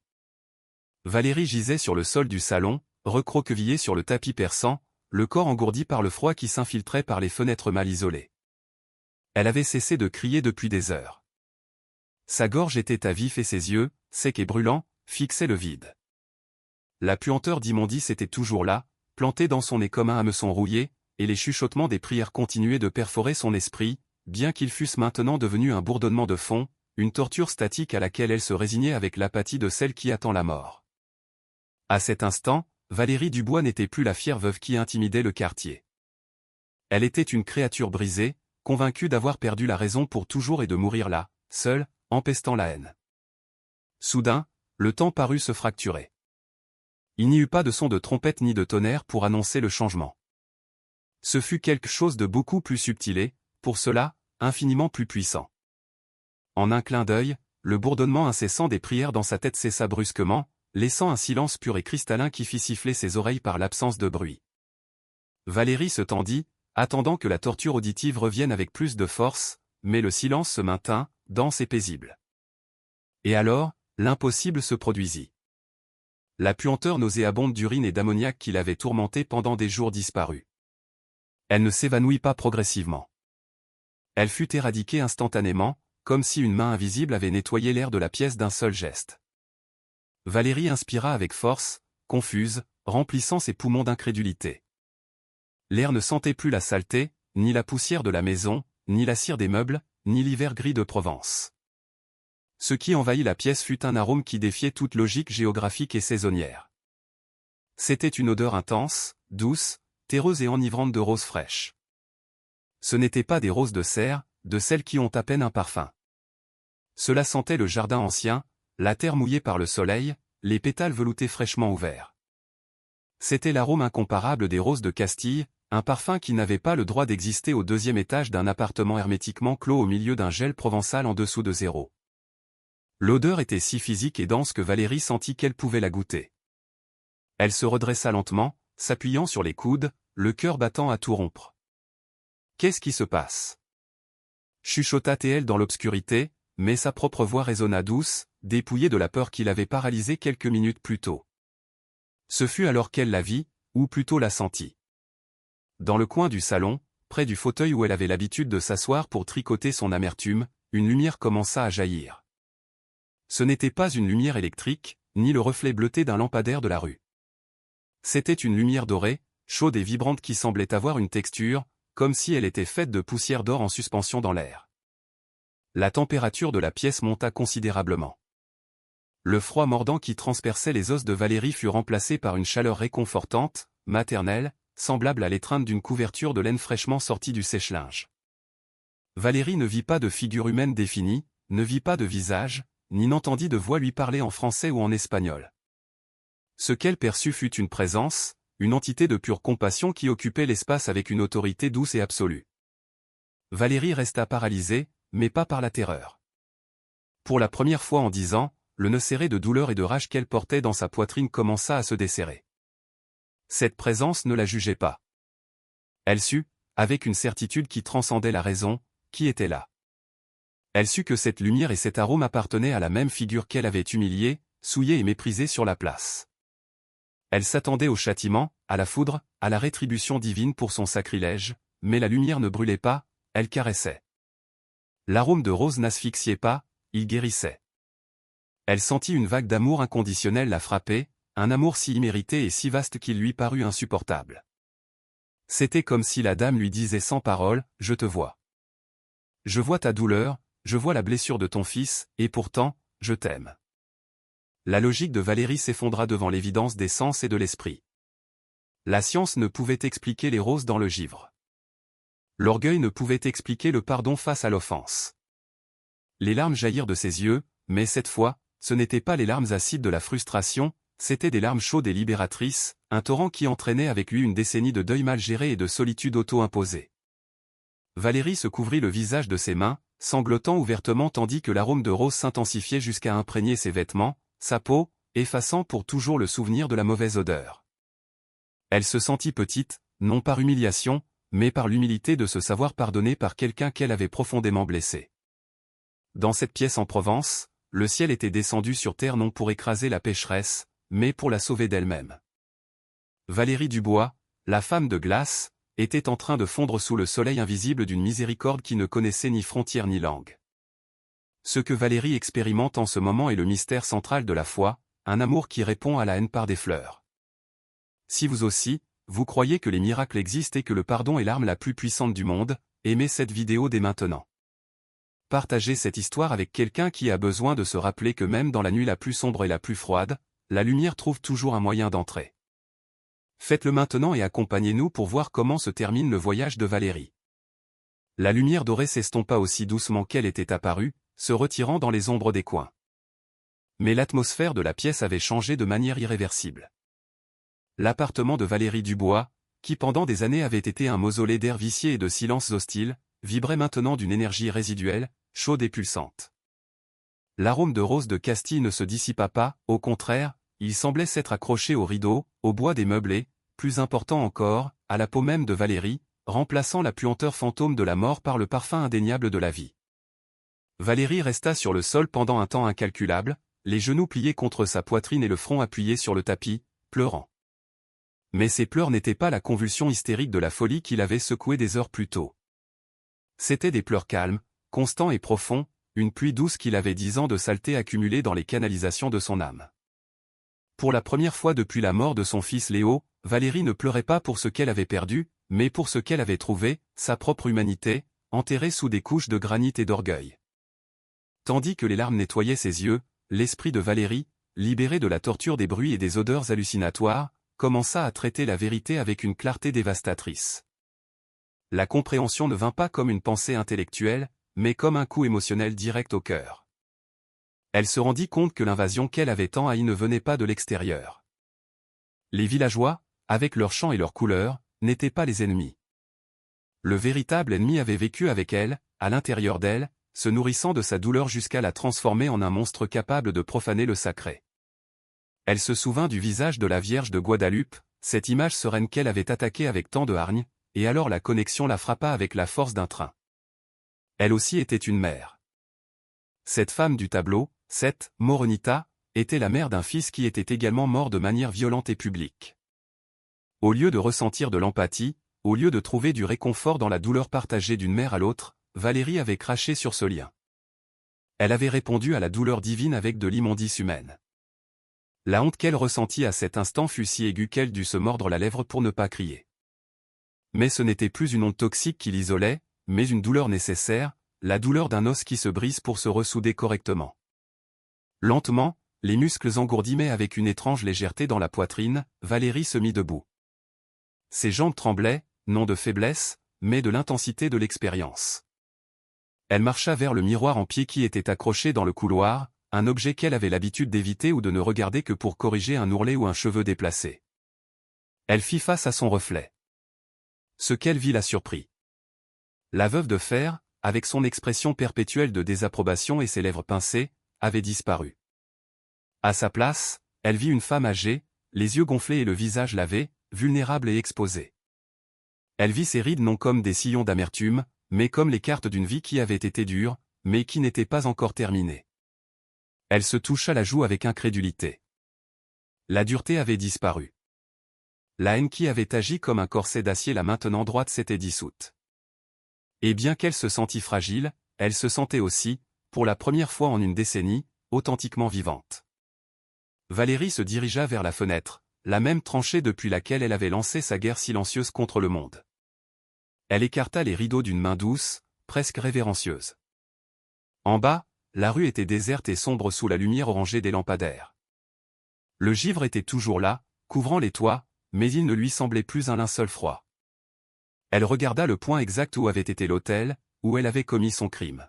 Valérie gisait sur le sol du salon, recroquevillée sur le tapis perçant, le corps engourdi par le froid qui s'infiltrait par les fenêtres mal isolées. Elle avait cessé de crier depuis des heures. Sa gorge était à vif et ses yeux, secs et brûlants, fixaient le vide. La puanteur d'immondice était toujours là, plantée dans son nez comme un hameçon rouillé, et les chuchotements des prières continuaient de perforer son esprit, bien qu'ils fussent maintenant devenus un bourdonnement de fond, une torture statique à laquelle elle se résignait avec l'apathie de celle qui attend la mort. À cet instant, Valérie Dubois n'était plus la fière veuve qui intimidait le quartier. Elle était une créature brisée, convaincue d'avoir perdu la raison pour toujours et de mourir là, seule, empestant la haine. Soudain, le temps parut se fracturer. Il n'y eut pas de son de trompette ni de tonnerre pour annoncer le changement. Ce fut quelque chose de beaucoup plus subtil et, pour cela, infiniment plus puissant. En un clin d'œil, le bourdonnement incessant des prières dans sa tête cessa brusquement, laissant un silence pur et cristallin qui fit siffler ses oreilles par l'absence de bruit. Valérie se tendit, attendant que la torture auditive revienne avec plus de force, mais le silence se maintint, dense et paisible. Et alors, l'impossible se produisit. La puanteur nauséabonde d'urine et d'ammoniac qui l'avait tourmentée pendant des jours disparut. Elle ne s'évanouit pas progressivement. Elle fut éradiquée instantanément, comme si une main invisible avait nettoyé l'air de la pièce d'un seul geste. Valérie inspira avec force, confuse, remplissant ses poumons d'incrédulité. L'air ne sentait plus la saleté, ni la poussière de la maison, ni la cire des meubles, ni l'hiver gris de Provence. Ce qui envahit la pièce fut un arôme qui défiait toute logique géographique et saisonnière. C'était une odeur intense, douce, terreuse et enivrante de roses fraîches. Ce n'étaient pas des roses de serre, de celles qui ont à peine un parfum. Cela sentait le jardin ancien, la terre mouillée par le soleil, les pétales veloutés fraîchement ouverts. C'était l'arôme incomparable des roses de Castille, un parfum qui n'avait pas le droit d'exister au deuxième étage d'un appartement hermétiquement clos au milieu d'un gel provençal en dessous de zéro. L'odeur était si physique et dense que Valérie sentit qu'elle pouvait la goûter. Elle se redressa lentement, s'appuyant sur les coudes, le cœur battant à tout rompre. « Qu'est-ce qui se passe » chuchota-t-elle dans l'obscurité, mais sa propre voix résonna douce, dépouillée de la peur qui l'avait paralysée quelques minutes plus tôt. Ce fut alors qu'elle la vit, ou plutôt la sentit. Dans le coin du salon, près du fauteuil où elle avait l'habitude de s'asseoir pour tricoter son amertume, une lumière commença à jaillir. Ce n'était pas une lumière électrique, ni le reflet bleuté d'un lampadaire de la rue. C'était une lumière dorée, chaude et vibrante qui semblait avoir une texture, comme si elle était faite de poussière d'or en suspension dans l'air. La température de la pièce monta considérablement. Le froid mordant qui transperçait les os de Valérie fut remplacé par une chaleur réconfortante, maternelle, semblable à l'étreinte d'une couverture de laine fraîchement sortie du sèche-linge. Valérie ne vit pas de figure humaine définie, ne vit pas de visage, ni n'entendit de voix lui parler en français ou en espagnol. Ce qu'elle perçut fut une présence, une entité de pure compassion qui occupait l'espace avec une autorité douce et absolue. Valérie resta paralysée, mais pas par la terreur. Pour la première fois en 10 ans, le nœud serré de douleur et de rage qu'elle portait dans sa poitrine commença à se desserrer. Cette présence ne la jugeait pas. Elle sut, avec une certitude qui transcendait la raison, qui était là. Elle sut que cette lumière et cet arôme appartenaient à la même figure qu'elle avait humiliée, souillée et méprisée sur la place. Elle s'attendait au châtiment, à la foudre, à la rétribution divine pour son sacrilège, mais la lumière ne brûlait pas, elle caressait. L'arôme de rose n'asphyxiait pas, il guérissait. Elle sentit une vague d'amour inconditionnel la frapper, un amour si immérité et si vaste qu'il lui parut insupportable. C'était comme si la dame lui disait sans parole, « Je te vois. Je vois ta douleur, je vois la blessure de ton fils, et pourtant, je t'aime. » La logique de Valérie s'effondra devant l'évidence des sens et de l'esprit. La science ne pouvait expliquer les roses dans le givre. L'orgueil ne pouvait expliquer le pardon face à l'offense. Les larmes jaillirent de ses yeux, mais cette fois, ce n'étaient pas les larmes acides de la frustration, c'étaient des larmes chaudes et libératrices, un torrent qui entraînait avec lui une décennie de deuil mal géré et de solitude auto-imposée. Valérie se couvrit le visage de ses mains, sanglotant ouvertement tandis que l'arôme de rose s'intensifiait jusqu'à imprégner ses vêtements, sa peau, effaçant pour toujours le souvenir de la mauvaise odeur. Elle se sentit petite, non par humiliation, mais par l'humilité de se savoir pardonnée par quelqu'un qu'elle avait profondément blessé. Dans cette pièce en Provence, le ciel était descendu sur terre non pour écraser la pécheresse, mais pour la sauver d'elle-même. Valérie Dubois, la femme de glace, était en train de fondre sous le soleil invisible d'une miséricorde qui ne connaissait ni frontières ni langue. Ce que Valérie expérimente en ce moment est le mystère central de la foi, un amour qui répond à la haine par des fleurs. Si vous aussi, vous croyez que les miracles existent et que le pardon est l'arme la plus puissante du monde, aimez cette vidéo dès maintenant. Partagez cette histoire avec quelqu'un qui a besoin de se rappeler que même dans la nuit la plus sombre et la plus froide, la lumière trouve toujours un moyen d'entrer. Faites-le maintenant et accompagnez-nous pour voir comment se termine le voyage de Valérie. La lumière dorée s'estompa aussi doucement qu'elle était apparue, se retirant dans les ombres des coins. Mais l'atmosphère de la pièce avait changé de manière irréversible. L'appartement de Valérie Dubois, qui pendant des années avait été un mausolée d'air vicié et de silences hostiles, vibrait maintenant d'une énergie résiduelle, chaude et pulsante. L'arôme de rose de Castille ne se dissipa pas, au contraire, il semblait s'être accroché aux rideaux, au bois des meublés, plus important encore, à la peau même de Valérie, remplaçant la puanteur fantôme de la mort par le parfum indéniable de la vie. Valérie resta sur le sol pendant un temps incalculable, les genoux pliés contre sa poitrine et le front appuyé sur le tapis, pleurant. Mais ces pleurs n'étaient pas la convulsion hystérique de la folie qui l'avait secouée des heures plus tôt. C'étaient des pleurs calmes, constants et profonds, une pluie douce qui lavait 10 ans de saleté accumulée dans les canalisations de son âme. Pour la première fois depuis la mort de son fils Léo, Valérie ne pleurait pas pour ce qu'elle avait perdu, mais pour ce qu'elle avait trouvé, sa propre humanité, enterrée sous des couches de granit et d'orgueil. Tandis que les larmes nettoyaient ses yeux, l'esprit de Valérie, libéré de la torture des bruits et des odeurs hallucinatoires, commença à traiter la vérité avec une clarté dévastatrice. La compréhension ne vint pas comme une pensée intellectuelle, mais comme un coup émotionnel direct au cœur. Elle se rendit compte que l'invasion qu'elle avait tant haïe ne venait pas de l'extérieur. Les villageois, avec leurs chants et leurs couleurs, n'étaient pas les ennemis. Le véritable ennemi avait vécu avec elle, à l'intérieur d'elle, se nourrissant de sa douleur jusqu'à la transformer en un monstre capable de profaner le sacré. Elle se souvint du visage de la Vierge de Guadalupe, cette image sereine qu'elle avait attaquée avec tant de hargne, et alors la connexion la frappa avec la force d'un train. Elle aussi était une mère. Cette femme du tableau, cette Morenita, était la mère d'un fils qui était également mort de manière violente et publique. Au lieu de ressentir de l'empathie, au lieu de trouver du réconfort dans la douleur partagée d'une mère à l'autre, Valérie avait craché sur ce lien. Elle avait répondu à la douleur divine avec de l'immondice humaine. La honte qu'elle ressentit à cet instant fut si aiguë qu'elle dut se mordre la lèvre pour ne pas crier. Mais ce n'était plus une honte toxique qui l'isolait, mais une douleur nécessaire, la douleur d'un os qui se brise pour se ressouder correctement. Lentement, les muscles engourdis mais avec une étrange légèreté dans la poitrine, Valérie se mit debout. Ses jambes tremblaient, non de faiblesse, mais de l'intensité de l'expérience. Elle marcha vers le miroir en pied qui était accroché dans le couloir, un objet qu'elle avait l'habitude d'éviter ou de ne regarder que pour corriger un ourlet ou un cheveu déplacé. Elle fit face à son reflet. Ce qu'elle vit la surprit. La veuve de fer, avec son expression perpétuelle de désapprobation et ses lèvres pincées, avait disparu. À sa place, elle vit une femme âgée, les yeux gonflés et le visage lavé, vulnérable et exposé. Elle vit ses rides non comme des sillons d'amertume, mais comme les cartes d'une vie qui avait été dure, mais qui n'était pas encore terminée. Elle se toucha la joue avec incrédulité. La dureté avait disparu. La haine qui avait agi comme un corset d'acier la maintenant droite s'était dissoute. Et bien qu'elle se sentît fragile, elle se sentait aussi, pour la première fois en une décennie, authentiquement vivante. Valérie se dirigea vers la fenêtre, la même tranchée depuis laquelle elle avait lancé sa guerre silencieuse contre le monde. Elle écarta les rideaux d'une main douce, presque révérencieuse. En bas, la rue était déserte et sombre sous la lumière orangée des lampadaires. Le givre était toujours là, couvrant les toits, mais il ne lui semblait plus un linceul froid. Elle regarda le point exact où avait été l'autel, où elle avait commis son crime.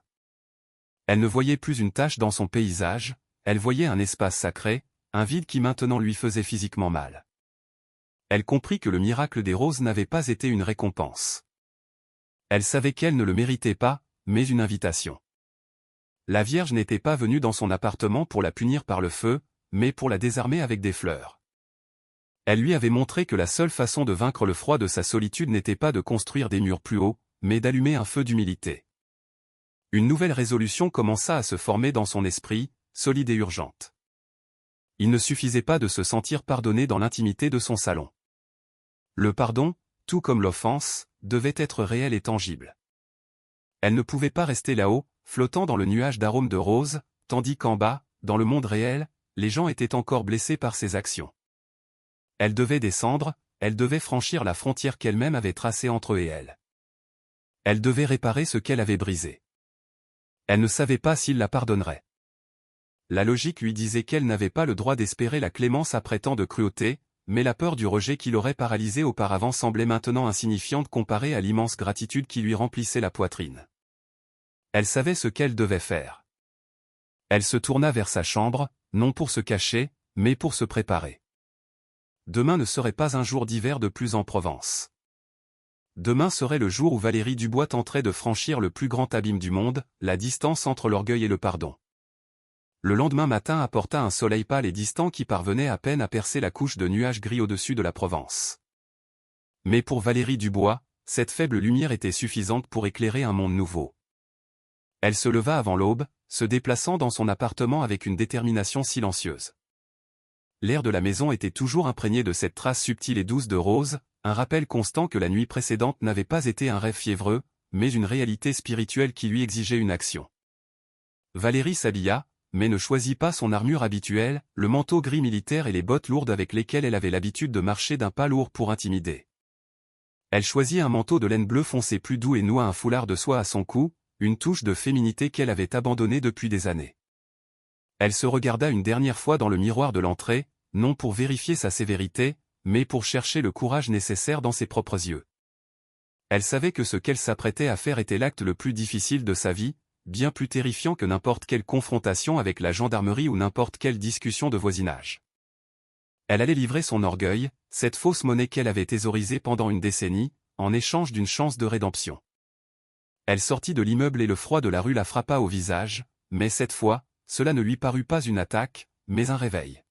Elle ne voyait plus une tache dans son paysage, elle voyait un espace sacré, un vide qui maintenant lui faisait physiquement mal. Elle comprit que le miracle des roses n'avait pas été une récompense. Elle savait qu'elle ne le méritait pas, mais une invitation. La Vierge n'était pas venue dans son appartement pour la punir par le feu, mais pour la désarmer avec des fleurs. Elle lui avait montré que la seule façon de vaincre le froid de sa solitude n'était pas de construire des murs plus hauts, mais d'allumer un feu d'humilité. Une nouvelle résolution commença à se former dans son esprit, solide et urgente. Il ne suffisait pas de se sentir pardonné dans l'intimité de son salon. Le pardon, tout comme l'offense, devait être réel et tangible. Elle ne pouvait pas rester là-haut, flottant dans le nuage d'arômes de rose, tandis qu'en bas, dans le monde réel, les gens étaient encore blessés par ses actions. Elle devait descendre, elle devait franchir la frontière qu'elle-même avait tracée entre eux et elle. Elle devait réparer ce qu'elle avait brisé. Elle ne savait pas s'il la pardonnerait. La logique lui disait qu'elle n'avait pas le droit d'espérer la clémence après tant de cruauté, mais la peur du rejet qui l'aurait paralysée auparavant semblait maintenant insignifiante comparée à l'immense gratitude qui lui remplissait la poitrine. Elle savait ce qu'elle devait faire. Elle se tourna vers sa chambre, non pour se cacher, mais pour se préparer. Demain ne serait pas un jour d'hiver de plus en Provence. Demain serait le jour où Valérie Dubois tenterait de franchir le plus grand abîme du monde, la distance entre l'orgueil et le pardon. Le lendemain matin apporta un soleil pâle et distant qui parvenait à peine à percer la couche de nuages gris au-dessus de la Provence. Mais pour Valérie Dubois, cette faible lumière était suffisante pour éclairer un monde nouveau. Elle se leva avant l'aube, se déplaçant dans son appartement avec une détermination silencieuse. L'air de la maison était toujours imprégné de cette trace subtile et douce de rose, un rappel constant que la nuit précédente n'avait pas été un rêve fiévreux, mais une réalité spirituelle qui lui exigeait une action. Valérie s'habilla, mais ne choisit pas son armure habituelle, le manteau gris militaire et les bottes lourdes avec lesquelles elle avait l'habitude de marcher d'un pas lourd pour intimider. Elle choisit un manteau de laine bleu foncé plus doux et noua un foulard de soie à son cou, une touche de féminité qu'elle avait abandonnée depuis des années. Elle se regarda une dernière fois dans le miroir de l'entrée, non pour vérifier sa sévérité, mais pour chercher le courage nécessaire dans ses propres yeux. Elle savait que ce qu'elle s'apprêtait à faire était l'acte le plus difficile de sa vie, bien plus terrifiant que n'importe quelle confrontation avec la gendarmerie ou n'importe quelle discussion de voisinage. Elle allait livrer son orgueil, cette fausse monnaie qu'elle avait thésaurisée pendant une décennie, en échange d'une chance de rédemption. Elle sortit de l'immeuble et le froid de la rue la frappa au visage, mais cette fois, cela ne lui parut pas une attaque, mais un réveil.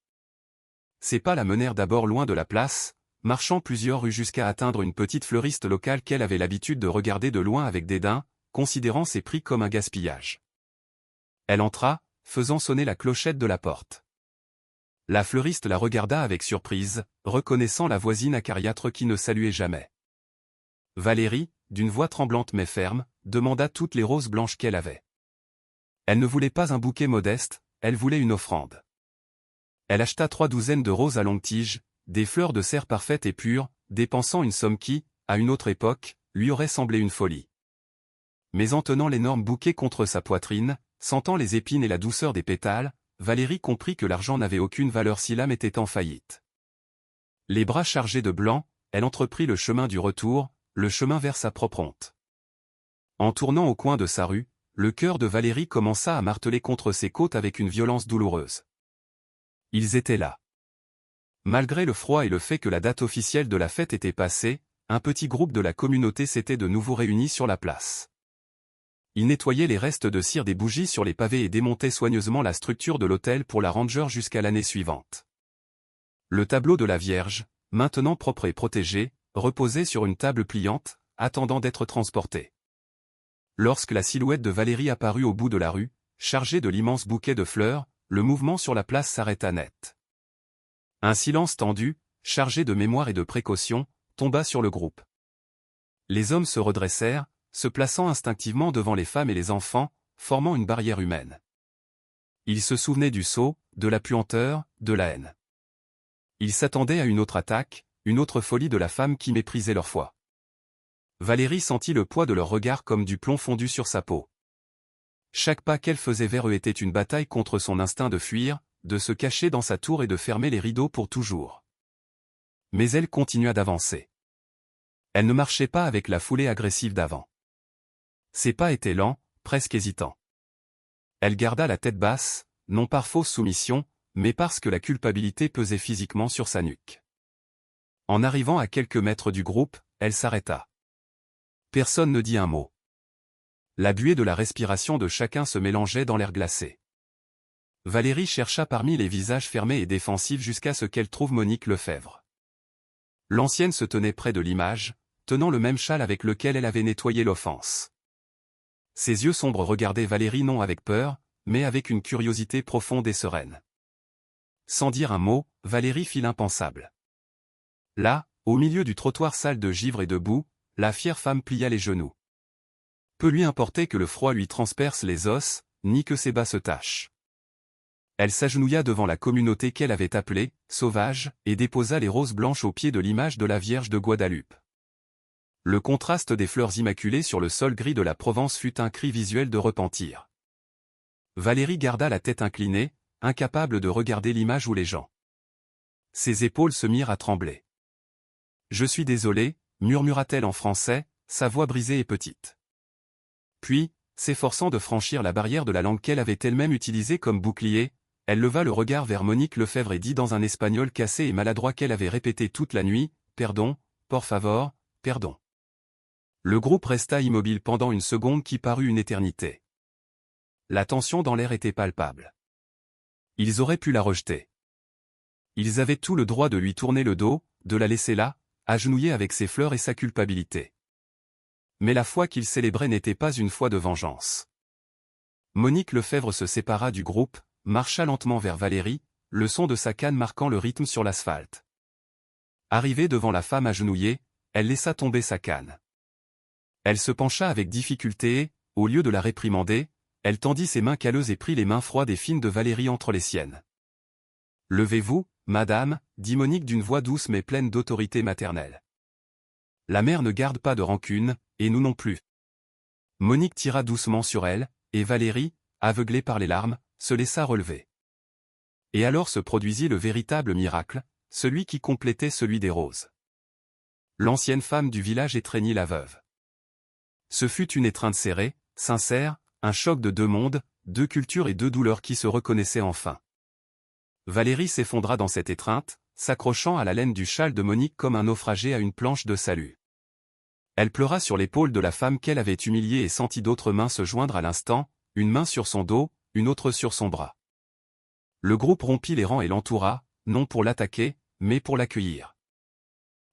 Ses pas la menèrent d'abord loin de la place, marchant plusieurs rues jusqu'à atteindre une petite fleuriste locale qu'elle avait l'habitude de regarder de loin avec dédain, considérant ses prix comme un gaspillage. Elle entra, faisant sonner la clochette de la porte. La fleuriste la regarda avec surprise, reconnaissant la voisine acariâtre qui ne saluait jamais. Valérie, d'une voix tremblante mais ferme, demanda toutes les roses blanches qu'elle avait. Elle ne voulait pas un bouquet modeste, elle voulait une offrande. Elle acheta 3 douzaines de roses à longue tige, des fleurs de serre parfaites et pures, dépensant une somme qui, à une autre époque, lui aurait semblé une folie. Mais en tenant l'énorme bouquet contre sa poitrine, sentant les épines et la douceur des pétales, Valérie comprit que l'argent n'avait aucune valeur si l'âme était en faillite. Les bras chargés de blanc, elle entreprit le chemin du retour, le chemin vers sa propre honte. En tournant au coin de sa rue, le cœur de Valérie commença à marteler contre ses côtes avec une violence douloureuse. Ils étaient là. Malgré le froid et le fait que la date officielle de la fête était passée, un petit groupe de la communauté s'était de nouveau réuni sur la place. Ils nettoyaient les restes de cire des bougies sur les pavés et démontaient soigneusement la structure de l'autel pour la ranger jusqu'à l'année suivante. Le tableau de la Vierge, maintenant propre et protégé, reposait sur une table pliante, attendant d'être transporté. Lorsque la silhouette de Valérie apparut au bout de la rue, chargée de l'immense bouquet de fleurs, le mouvement sur la place s'arrêta net. Un silence tendu, chargé de mémoire et de précaution, tomba sur le groupe. Les hommes se redressèrent, se plaçant instinctivement devant les femmes et les enfants, formant une barrière humaine. Ils se souvenaient du sceau, de la puanteur, de la haine. Ils s'attendaient à une autre attaque, une autre folie de la femme qui méprisait leur foi. Valérie sentit le poids de leur regard comme du plomb fondu sur sa peau. Chaque pas qu'elle faisait vers eux était une bataille contre son instinct de fuir, de se cacher dans sa tour et de fermer les rideaux pour toujours. Mais elle continua d'avancer. Elle ne marchait pas avec la foulée agressive d'avant. Ses pas étaient lents, presque hésitants. Elle garda la tête basse, non par fausse soumission, mais parce que la culpabilité pesait physiquement sur sa nuque. En arrivant à quelques mètres du groupe, elle s'arrêta. Personne ne dit un mot. La buée de la respiration de chacun se mélangeait dans l'air glacé. Valérie chercha parmi les visages fermés et défensifs jusqu'à ce qu'elle trouve Monique Lefebvre. L'ancienne se tenait près de l'image, tenant le même châle avec lequel elle avait nettoyé l'offense. Ses yeux sombres regardaient Valérie non avec peur, mais avec une curiosité profonde et sereine. Sans dire un mot, Valérie fit l'impensable. Là, au milieu du trottoir sale de givre et de boue, la fière femme plia les genoux. Peu lui importait que le froid lui transperce les os, ni que ses bas se tachent. Elle s'agenouilla devant la communauté qu'elle avait appelée « sauvage » et déposa les roses blanches au pied de l'image de la Vierge de Guadalupe. Le contraste des fleurs immaculées sur le sol gris de la Provence fut un cri visuel de repentir. Valérie garda la tête inclinée, incapable de regarder l'image ou les gens. Ses épaules se mirent à trembler. « Je suis désolée » murmura-t-elle en français, sa voix brisée et petite. Puis, s'efforçant de franchir la barrière de la langue qu'elle avait elle-même utilisée comme bouclier, elle leva le regard vers Monique Lefebvre et dit dans un espagnol cassé et maladroit qu'elle avait répété toute la nuit, « Pardon, por favor, pardon ». Le groupe resta immobile pendant une seconde qui parut une éternité. La tension dans l'air était palpable. Ils auraient pu la rejeter. Ils avaient tout le droit de lui tourner le dos, de la laisser là, agenouillée avec ses fleurs et sa culpabilité. Mais la foi qu'il célébrait n'était pas une foi de vengeance. Monique Lefebvre se sépara du groupe, marcha lentement vers Valérie, le son de sa canne marquant le rythme sur l'asphalte. Arrivée devant la femme agenouillée, elle laissa tomber sa canne. Elle se pencha avec difficulté et, au lieu de la réprimander, elle tendit ses mains calleuses et prit les mains froides et fines de Valérie entre les siennes. « Levez-vous, madame, dit Monique d'une voix douce mais pleine d'autorité maternelle. La mère ne garde pas de rancune, et nous non plus. Monique tira doucement sur elle, et Valérie, aveuglée par les larmes, se laissa relever. Et alors se produisit le véritable miracle, celui qui complétait celui des roses. L'ancienne femme du village étreignit la veuve. Ce fut une étreinte serrée, sincère, un choc de deux mondes, deux cultures et deux douleurs qui se reconnaissaient enfin. Valérie s'effondra dans cette étreinte, s'accrochant à la laine du châle de Monique comme un naufragé à une planche de salut. Elle pleura sur l'épaule de la femme qu'elle avait humiliée et sentit d'autres mains se joindre à l'instant, une main sur son dos, une autre sur son bras. Le groupe rompit les rangs et l'entoura, non pour l'attaquer, mais pour l'accueillir.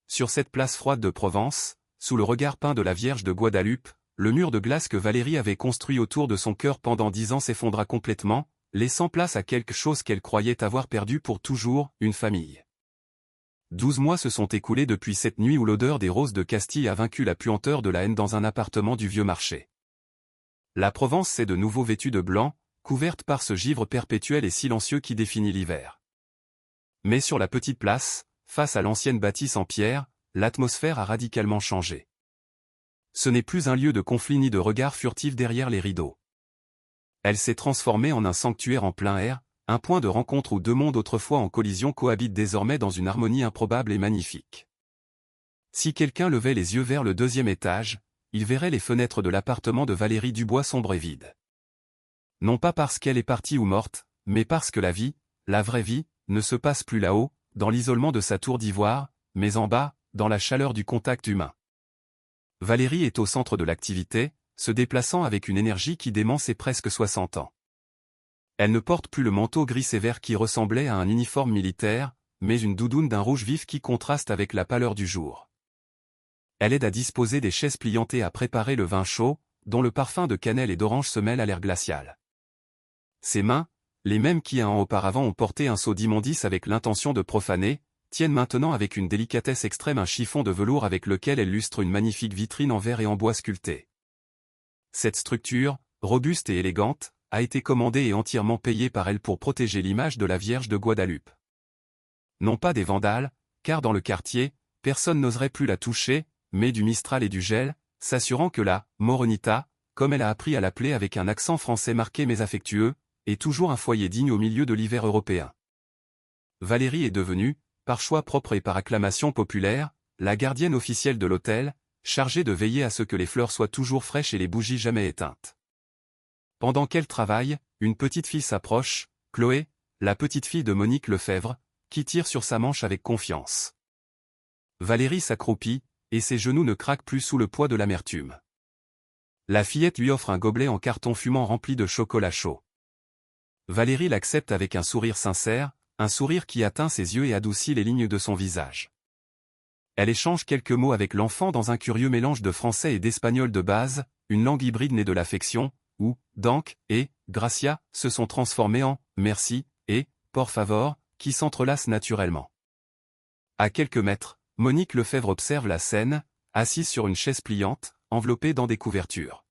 Sur cette place froide de Provence, sous le regard peint de la Vierge de Guadalupe, le mur de glace que Valérie avait construit autour de son cœur pendant 10 ans s'effondra complètement, laissant place à quelque chose qu'elle croyait avoir perdu pour toujours, une famille. 12 mois se sont écoulés depuis cette nuit où l'odeur des roses de Castille a vaincu la puanteur de la haine dans un appartement du vieux marché. La Provence s'est de nouveau vêtue de blanc, couverte par ce givre perpétuel et silencieux qui définit l'hiver. Mais sur la petite place, face à l'ancienne bâtisse en pierre, l'atmosphère a radicalement changé. Ce n'est plus un lieu de conflit ni de regard furtif derrière les rideaux. Elle s'est transformée en un sanctuaire en plein air, un point de rencontre où deux mondes autrefois en collision cohabitent désormais dans une harmonie improbable et magnifique. Si quelqu'un levait les yeux vers le 2e étage, il verrait les fenêtres de l'appartement de Valérie Dubois sombres et vides. Non pas parce qu'elle est partie ou morte, mais parce que la vie, la vraie vie, ne se passe plus là-haut, dans l'isolement de sa tour d'ivoire, mais en bas, dans la chaleur du contact humain. Valérie est au centre de l'activité, se déplaçant avec une énergie qui dément ses presque 60 ans. Elle ne porte plus le manteau gris sévère qui ressemblait à un uniforme militaire, mais une doudoune d'un rouge vif qui contraste avec la pâleur du jour. Elle aide à disposer des chaises pliantes et à préparer le vin chaud, dont le parfum de cannelle et d'orange se mêle à l'air glacial. Ses mains, les mêmes qui un an auparavant ont porté un seau d'immondice avec l'intention de profaner, tiennent maintenant avec une délicatesse extrême un chiffon de velours avec lequel elle lustre une magnifique vitrine en verre et en bois sculpté. Cette structure, robuste et élégante, a été commandée et entièrement payée par elle pour protéger l'image de la Vierge de Guadalupe. Non pas des vandales, car dans le quartier, personne n'oserait plus la toucher, mais du Mistral et du gel, s'assurant que la Morenita, comme elle a appris à l'appeler avec un accent français marqué mais affectueux, est toujours un foyer digne au milieu de l'hiver européen. Valérie est devenue, par choix propre et par acclamation populaire, la gardienne officielle de l'hôtel, chargée de veiller à ce que les fleurs soient toujours fraîches et les bougies jamais éteintes. Pendant qu'elle travaille, une petite fille s'approche, Chloé, la petite fille de Monique Lefebvre, qui tire sur sa manche avec confiance. Valérie s'accroupit, et ses genoux ne craquent plus sous le poids de l'amertume. La fillette lui offre un gobelet en carton fumant rempli de chocolat chaud. Valérie l'accepte avec un sourire sincère, un sourire qui atteint ses yeux et adoucit les lignes de son visage. Elle échange quelques mots avec l'enfant dans un curieux mélange de français et d'espagnol de base, une langue hybride née de l'affection, où « donc » et « gracia » se sont transformés en « merci » et « por favor » qui s'entrelacent naturellement. À quelques mètres, Monique Lefebvre observe la scène, assise sur une chaise pliante, enveloppée dans des couvertures.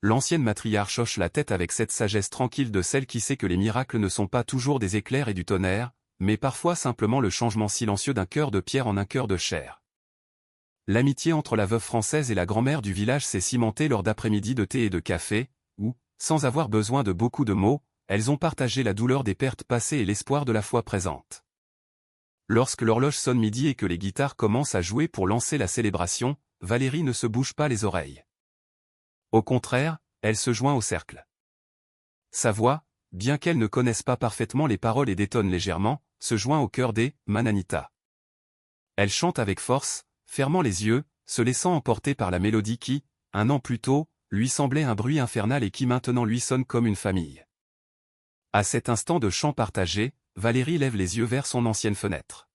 L'ancienne matriarche hoche la tête avec cette sagesse tranquille de celle qui sait que les miracles ne sont pas toujours des éclairs et du tonnerre, mais parfois simplement le changement silencieux d'un cœur de pierre en un cœur de chair. L'amitié entre la veuve française et la grand-mère du village s'est cimentée lors d'après-midi de thé et de café, où, sans avoir besoin de beaucoup de mots, elles ont partagé la douleur des pertes passées et l'espoir de la foi présente. Lorsque l'horloge sonne midi et que les guitares commencent à jouer pour lancer la célébration, Valérie ne se bouge pas les oreilles. Au contraire, elle se joint au cercle. Sa voix, bien qu'elle ne connaisse pas parfaitement les paroles et détonne légèrement, se joint au cœur des Mananitas. Elle chante avec force, fermant les yeux, se laissant emporter par la mélodie qui, un an plus tôt, lui semblait un bruit infernal et qui maintenant lui sonne comme une famille. À cet instant de chant partagé, Valérie lève les yeux vers son ancienne fenêtre.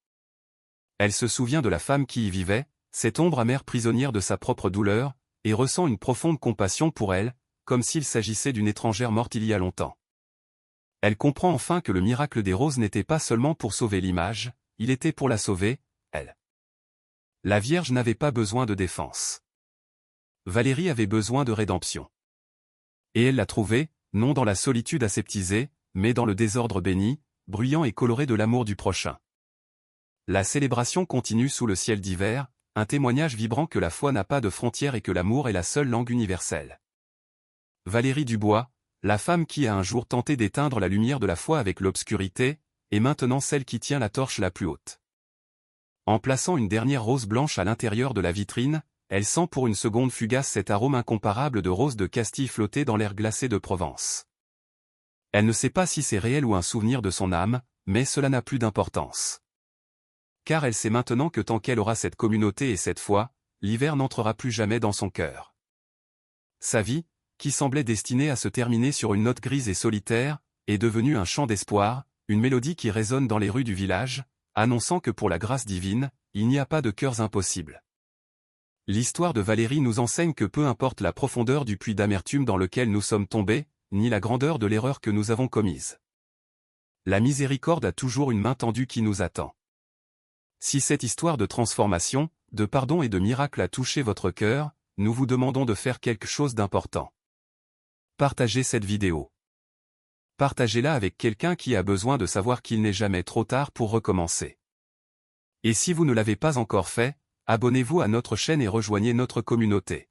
Elle se souvient de la femme qui y vivait, cette ombre amère prisonnière de sa propre douleur, et ressent une profonde compassion pour elle, comme s'il s'agissait d'une étrangère morte il y a longtemps. Elle comprend enfin que le miracle des roses n'était pas seulement pour sauver l'image, il était pour la sauver, elle. La Vierge n'avait pas besoin de défense. Valérie avait besoin de rédemption. Et elle l'a trouvée, non dans la solitude aseptisée, mais dans le désordre béni, bruyant et coloré de l'amour du prochain. La célébration continue sous le ciel d'hiver, un témoignage vibrant que la foi n'a pas de frontières et que l'amour est la seule langue universelle. Valérie Dubois, la femme qui a un jour tenté d'éteindre la lumière de la foi avec l'obscurité, est maintenant celle qui tient la torche la plus haute. En plaçant une dernière rose blanche à l'intérieur de la vitrine, elle sent pour une seconde fugace cet arôme incomparable de rose de Castille flotter dans l'air glacé de Provence. Elle ne sait pas si c'est réel ou un souvenir de son âme, mais cela n'a plus d'importance. Car elle sait maintenant que tant qu'elle aura cette communauté et cette foi, l'hiver n'entrera plus jamais dans son cœur. Sa vie, qui semblait destinée à se terminer sur une note grise et solitaire, est devenue un chant d'espoir, une mélodie qui résonne dans les rues du village, annonçant que pour la grâce divine, il n'y a pas de cœurs impossibles. L'histoire de Valérie nous enseigne que peu importe la profondeur du puits d'amertume dans lequel nous sommes tombés, ni la grandeur de l'erreur que nous avons commise. La miséricorde a toujours une main tendue qui nous attend. Si cette histoire de transformation, de pardon et de miracle a touché votre cœur, nous vous demandons de faire quelque chose d'important. Partagez cette vidéo. Partagez-la avec quelqu'un qui a besoin de savoir qu'il n'est jamais trop tard pour recommencer. Et si vous ne l'avez pas encore fait, abonnez-vous à notre chaîne et rejoignez notre communauté.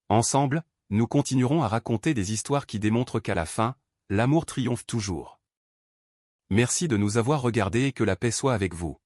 Ensemble, nous continuerons à raconter des histoires qui démontrent qu'à la fin, l'amour triomphe toujours. Merci de nous avoir regardés et que la paix soit avec vous.